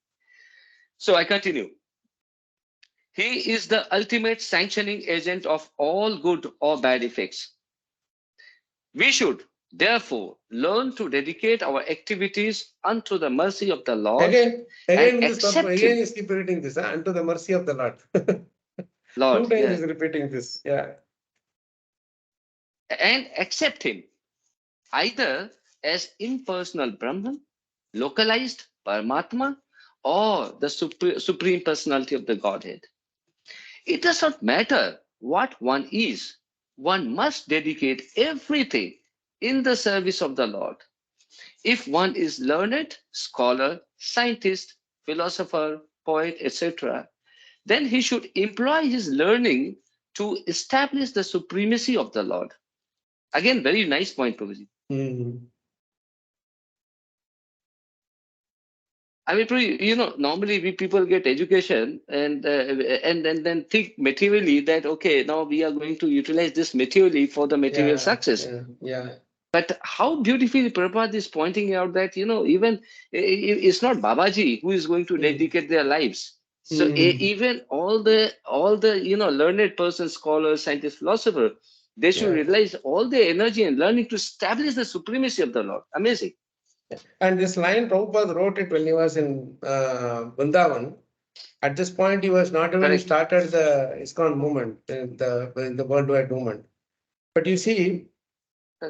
So I continue. He is the ultimate sanctioning agent of all good or bad effects. We should therefore learn to dedicate our activities unto the mercy of the Lord. Again, this accept again him. is keep repeating this, unto the mercy of the Lord. Lord, 2 times yeah. is repeating this. Yeah. And accept him either as impersonal Brahman, localized Paramatma, or the supreme personality of the Godhead. It does not matter what one is. One must dedicate everything in the service of the Lord. If one is learned, scholar, scientist, philosopher, poet, etc., then he should employ his learning to establish the supremacy of the Lord. Again, very nice point, Prabhuji. I mean, normally we people get education and then think materially that, okay, now we are going to utilize this materially for the material success. Yeah. But how beautifully Prabhupada is pointing out that, even it's not Babaji who is going to dedicate their lives. So even all the learned persons, scholars, scientists, philosophers, they should realize all their energy and learning to establish the supremacy of the Lord. Amazing. And this line Prabhupada wrote it when he was in Vrindavan. At this point, he was not even started the ISKCON movement, in the worldwide movement. But you see,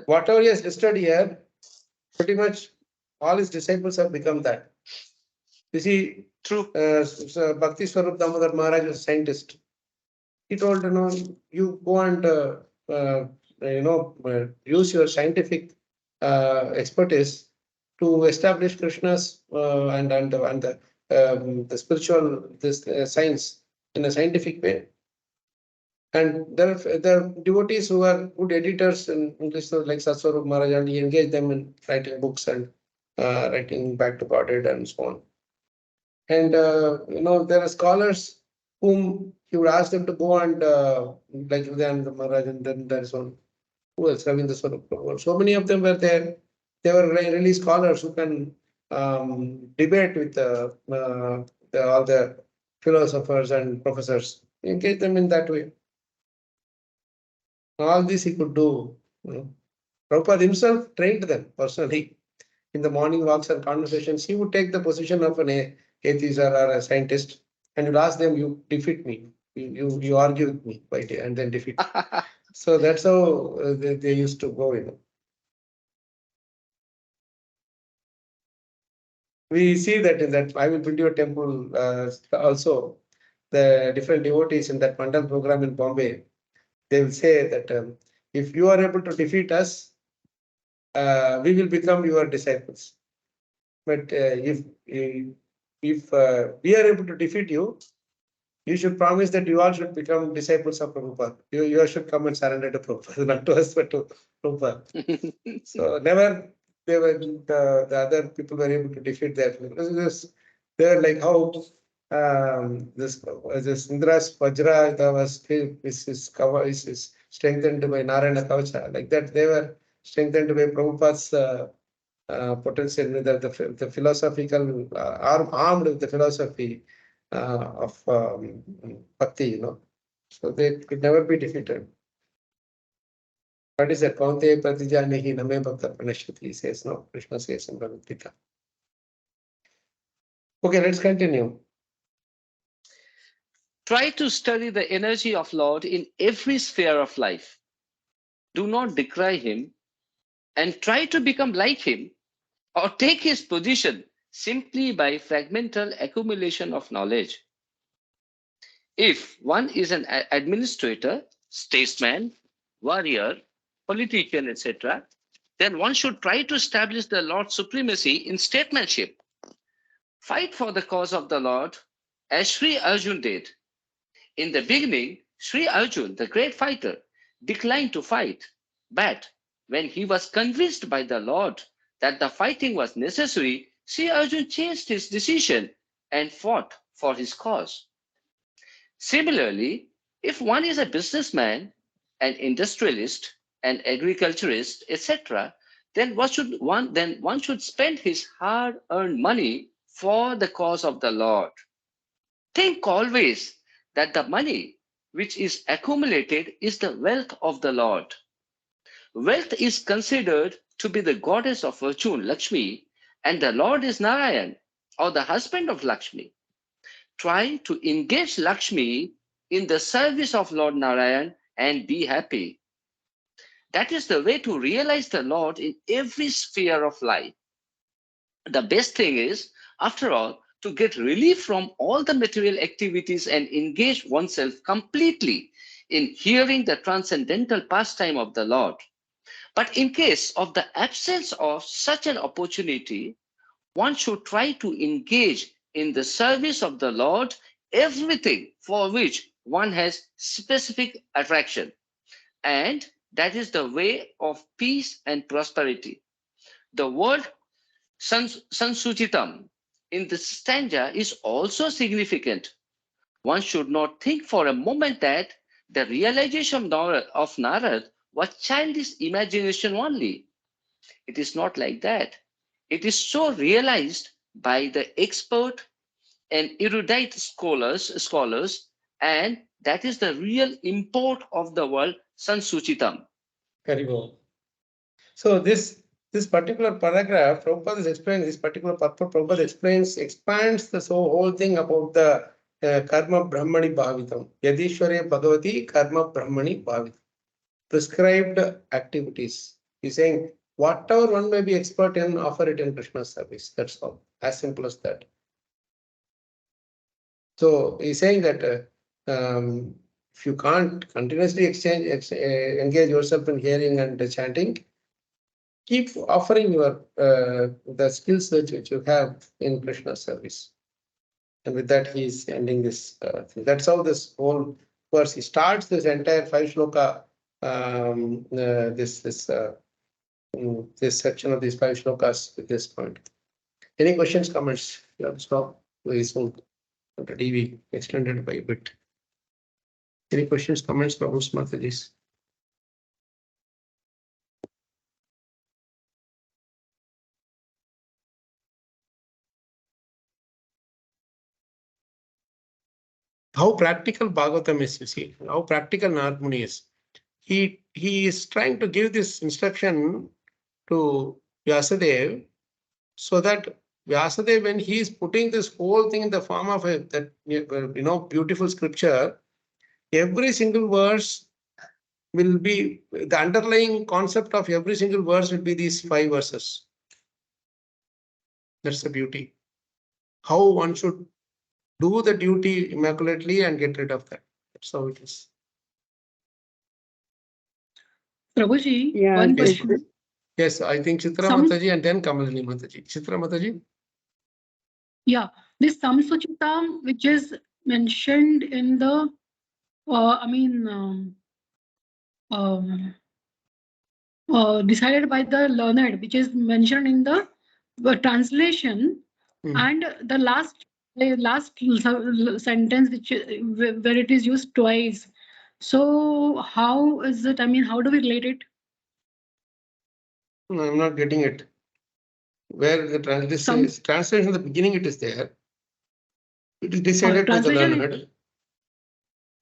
whatever he has listed here, pretty much all his disciples have become that. You see, true. So Bhakti Swarup Damodar Maharaj was a scientist. He told, you go and use your scientific expertise to establish Krishna's and the spiritual science in a scientific way. And there are devotees who are good editors in English, like Satswarup Maharaj, and he engaged them in writing books and writing back to Godhead and so on. And there are scholars whom he would ask them to go and like Hridayananda Maharaj, and then there is one who else, Ravindra Swarup. So many of them were there. They were really scholars who can debate with all the philosophers and professors. Engage them in that way. All this he could do. Prabhupada himself trained them personally. In the morning walks and conversations, he would take the position of an atheist or a scientist, and you'd ask them, you defeat me. You argue with me, and then defeat me. So that's how they used to go. We see that in that I will build you a temple also. The different devotees in that Mandal program in Bombay, they will say that if you are able to defeat us, we will become your disciples. But if we are able to defeat you, you should promise that you all should become disciples of Prabhupada. You all should come and surrender to Prabhupada, not to us, but to Prabhupada. So never the other people were able to defeat that. They were like how this Indra's Vajra is strengthened by Narayana Kavacha. Like that, they were strengthened by Prabhupada's potential, the philosophical armed with the philosophy of bhakti, so they could never be defeated. What is that? Kaunteya pratijanihi name bhakta pranashyati, says, no, Krishna says in Bhagavad Gita. Okay, let's continue. Try to study the energy of Lord in every sphere of life. Do not decry him and try to become like him or take his position simply by fragmental accumulation of knowledge. If one is an administrator, statesman, warrior, politician, etc., then one should try to establish the Lord's supremacy in statesmanship. Fight for the cause of the Lord as Sri Arjun did. In the beginning, Sri Arjun, the great fighter, declined to fight. But when he was convinced by the Lord that the fighting was necessary, Sri Arjun changed his decision and fought for his cause. Similarly, if one is a businessman, an industrialist, an agriculturist, etc., then one should spend his hard-earned money for the cause of the Lord. Think always that the money which is accumulated is the wealth of the Lord. Wealth is considered to be the goddess of fortune, Lakshmi, and the Lord is Narayan, or the husband of Lakshmi. Try to engage Lakshmi in the service of Lord Narayan and be happy. That is the way to realize the Lord in every sphere of life. The best thing is, after all, to get relief from all the material activities and engage oneself completely in hearing the transcendental pastime of the Lord. But in case of the absence of such an opportunity, one should try to engage in the service of the Lord everything for which one has specific attraction. And that is the way of peace and prosperity. The word sansuchitam in this stanza is also significant. One should not think for a moment that the realization of Narada was childish imagination only. It is not like that. It is so realized by the expert and erudite scholars, and that is the real import of the word sansuchitam. Very well. So this particular paragraph, Prabhupada is explaining this particular purport. Prabhupada expands the whole thing about the karma brahmani bhavitam. Yadishware bhagavati karma brahmani bhavitam. Prescribed activities. He's saying whatever one may be expert in, offer it in Krishna's service. That's all. As simple as that. So he's saying that if you can't continuously engage yourself in hearing and chanting, keep offering your the skills which you have in Krishna's service. And with that, he is ending this thing. That's how this whole verse, he starts this entire 5 shloka, this section of these 5 shlokas with this point. Any questions, comments? You have to stop very soon. The DV extended by a bit. Any questions, comments, problems, Mataji's? How practical Bhagavatam is, you see, how practical Narada Muni is. He is trying to give this instruction to Vyasadeva so that Vyasadeva, when he is putting this whole thing in the form of that beautiful scripture, every single verse will be, the underlying concept of every single verse will be these 5 verses. That's the beauty. How one should do the duty immaculately and get rid of that. That's how it is. Prabhuji, Yeah, one Yes. question. Yes, I think Chitra Mataji and then Kamalini Mataji. Chitra Mataji? Yeah, this samsuchitam, which is mentioned in the, decided by the learned, which is mentioned in the translation, and the last sentence, which where it is used twice. So how is it? I mean, how do we relate it? No, I'm not getting it. Where the translation in the beginning, it is there. It is decided by the learned.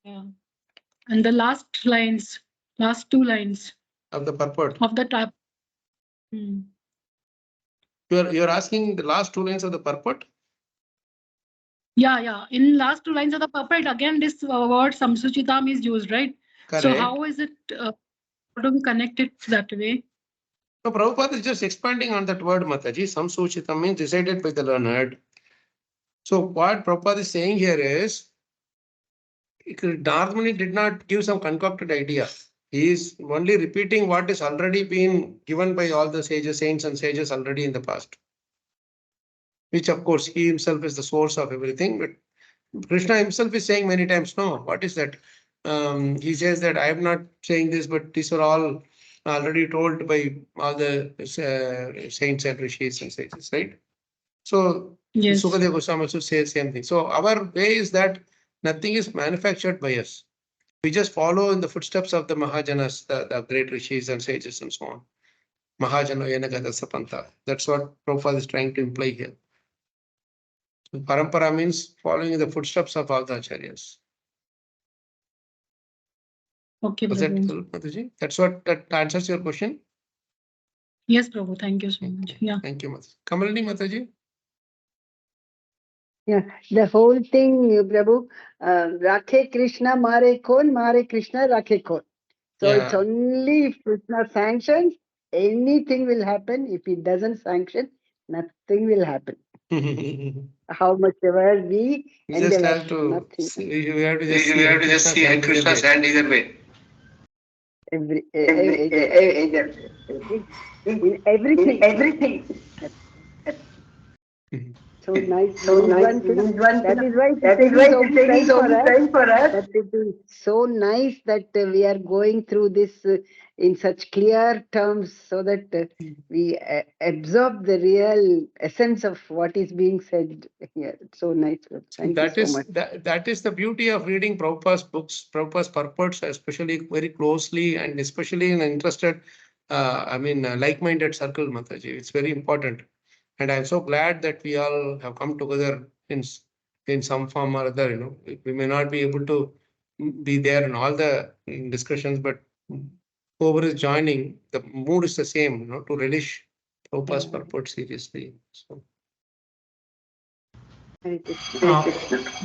Yeah, and the last two lines Of the purport. of the type. You're asking the last 2 lines of the purport? Yeah. In last 2 lines of the purport, again this word samsuchitam is used, right? So Correct. how is it? How do we connect it that way? So Prabhupada is just expanding on that word, Mataji. Samsuchitam means decided by the learned. So what Prabhupada is saying here is, Narada Muni did not give some concocted idea. He is only repeating what is already been given by all the sages, saints and sages already in the past. Which of course he himself is the source of everything. But Krishna himself is saying many times, no, what is that? He says that I am not saying this, but these are all already told by all the saints and rishis and sages, right? So Yes. Sukadeva Goswami also says same thing. So our way is that nothing is manufactured by us. We just follow in the footsteps of the Mahajanas, the great rishis and sages and so on. Mahajano Yanagada Sapanta. That's what Prabhupada is trying to imply here. So Parampara means following in the footsteps of all the acharyas. Okay, Was that Prabhu. help, Mataji? That's what that answers your question. Yes, Prabhu. Thank you so much. Yeah. Thank you, Mataji. Kamalini, Mataji. Yeah, the whole thing, Prabhu, Rakhe Krishna Mare Kon, Mare Krishna Rakhe Kon. So it's Yeah. only if Krishna sanctions, anything will happen. If he doesn't sanction, nothing will happen. How much ever we You just endeavor, have to nothing. see, we have to just see Krishna's hand either way. In everything. So nice. That is why it is only for us. That it is so nice that we are going through this in such clear terms, so that we absorb the real essence of what is being said here. It's so nice. Thank you so much. That is the beauty of reading Prabhupada's books, Prabhupada's purports, especially very closely and especially in interested, like-minded circle, Mataji. It's very important. And I'm so glad that we all have come together in some form or other. You know, we may not be able to be there in all the discussions, but whoever is joining, the mood is the same. You know, to relish Prabhupada's purport seriously. So.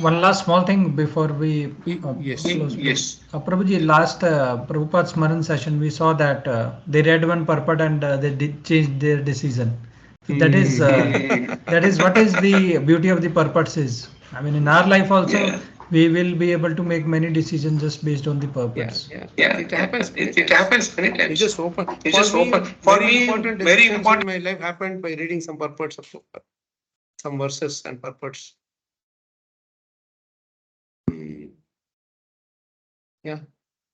One last small thing before we yes. close. Yes. Prabhuji, last Prabhupada Smaran session, we saw that they read one purport and they did change their decision. So that is what is the beauty of the purports is. I mean, in our life also, we will be able to make many decisions just based on the purports. It happens. It happens many times. It's just open. For me, very important in my life happened by reading some purports of some verses and purports. Yeah,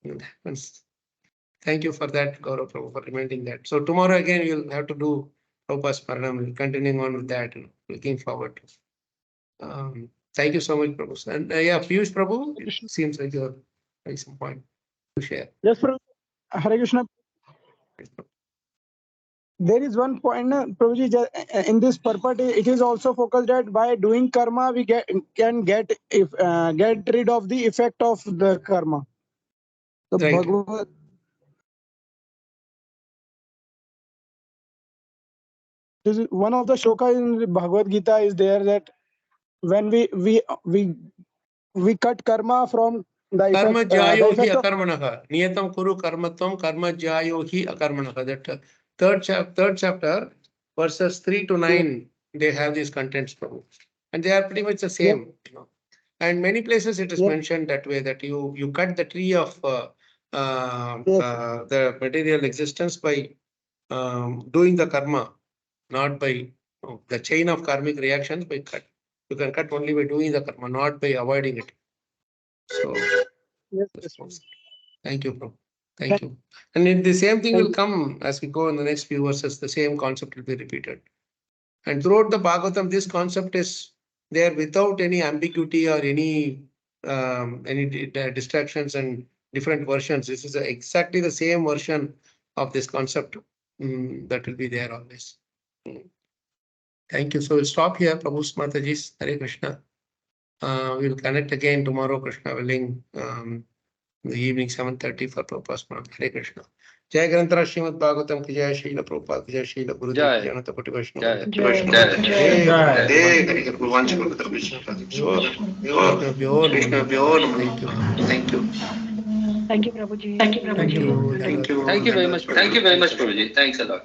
it happens. Thank you for that, Gaurav Prabhu, for reminding that. So tomorrow again, we'll have to do Prabhupada's Paranam. We'll continuing on with that. Looking forward. Thank you so much, Prabhu. And Piyush Prabhu, it seems like you're having some point to share. Yes, Prabhu. Hare Krishna. There is one point, Prabhuji, in this purport, it is also focused that by doing karma, we can get rid of the effect of the karma. So Right. Bhagavad, this is one of the shloka in Bhagavad Gita is there that when we cut karma from the effect, Karma jayo hi akarmanaha. Niyatam kuru karmatvam karma jayo hi akarmanaha. That third chapter, verses 3 to 9, they have these contents, Prabhu. And they are pretty much the same. You know. And many places it is mentioned that way, that you cut the tree of the material existence by doing the karma, not by the chain of karmic reactions by cut. You can cut only by doing the karma, not by avoiding it. So, thank you, Prabhu. Thank you. And the same thing will come as we go in the next few verses. The same concept will be repeated. And throughout the Bhagavatam, this concept is there without any ambiguity or any distractions and different versions. This is exactly the same version of this concept that will be there always. Thank you. So we'll stop here, Prabhu Mataji's Hare Krishna. We'll connect again tomorrow, Krishna willing, in the evening 7:30 for Prabhupada. Hare Krishna. जय ग्रंथराज श्रीमद् भागवतम की जय, श्रील प्रभुपाद की जय, श्रील गुरुदेव की जय, अनंत कोटि वैष्णव Thank you. Thank you, Prabhuji. Thank you very much. Thank you very much, Prabhuji. Thanks a lot.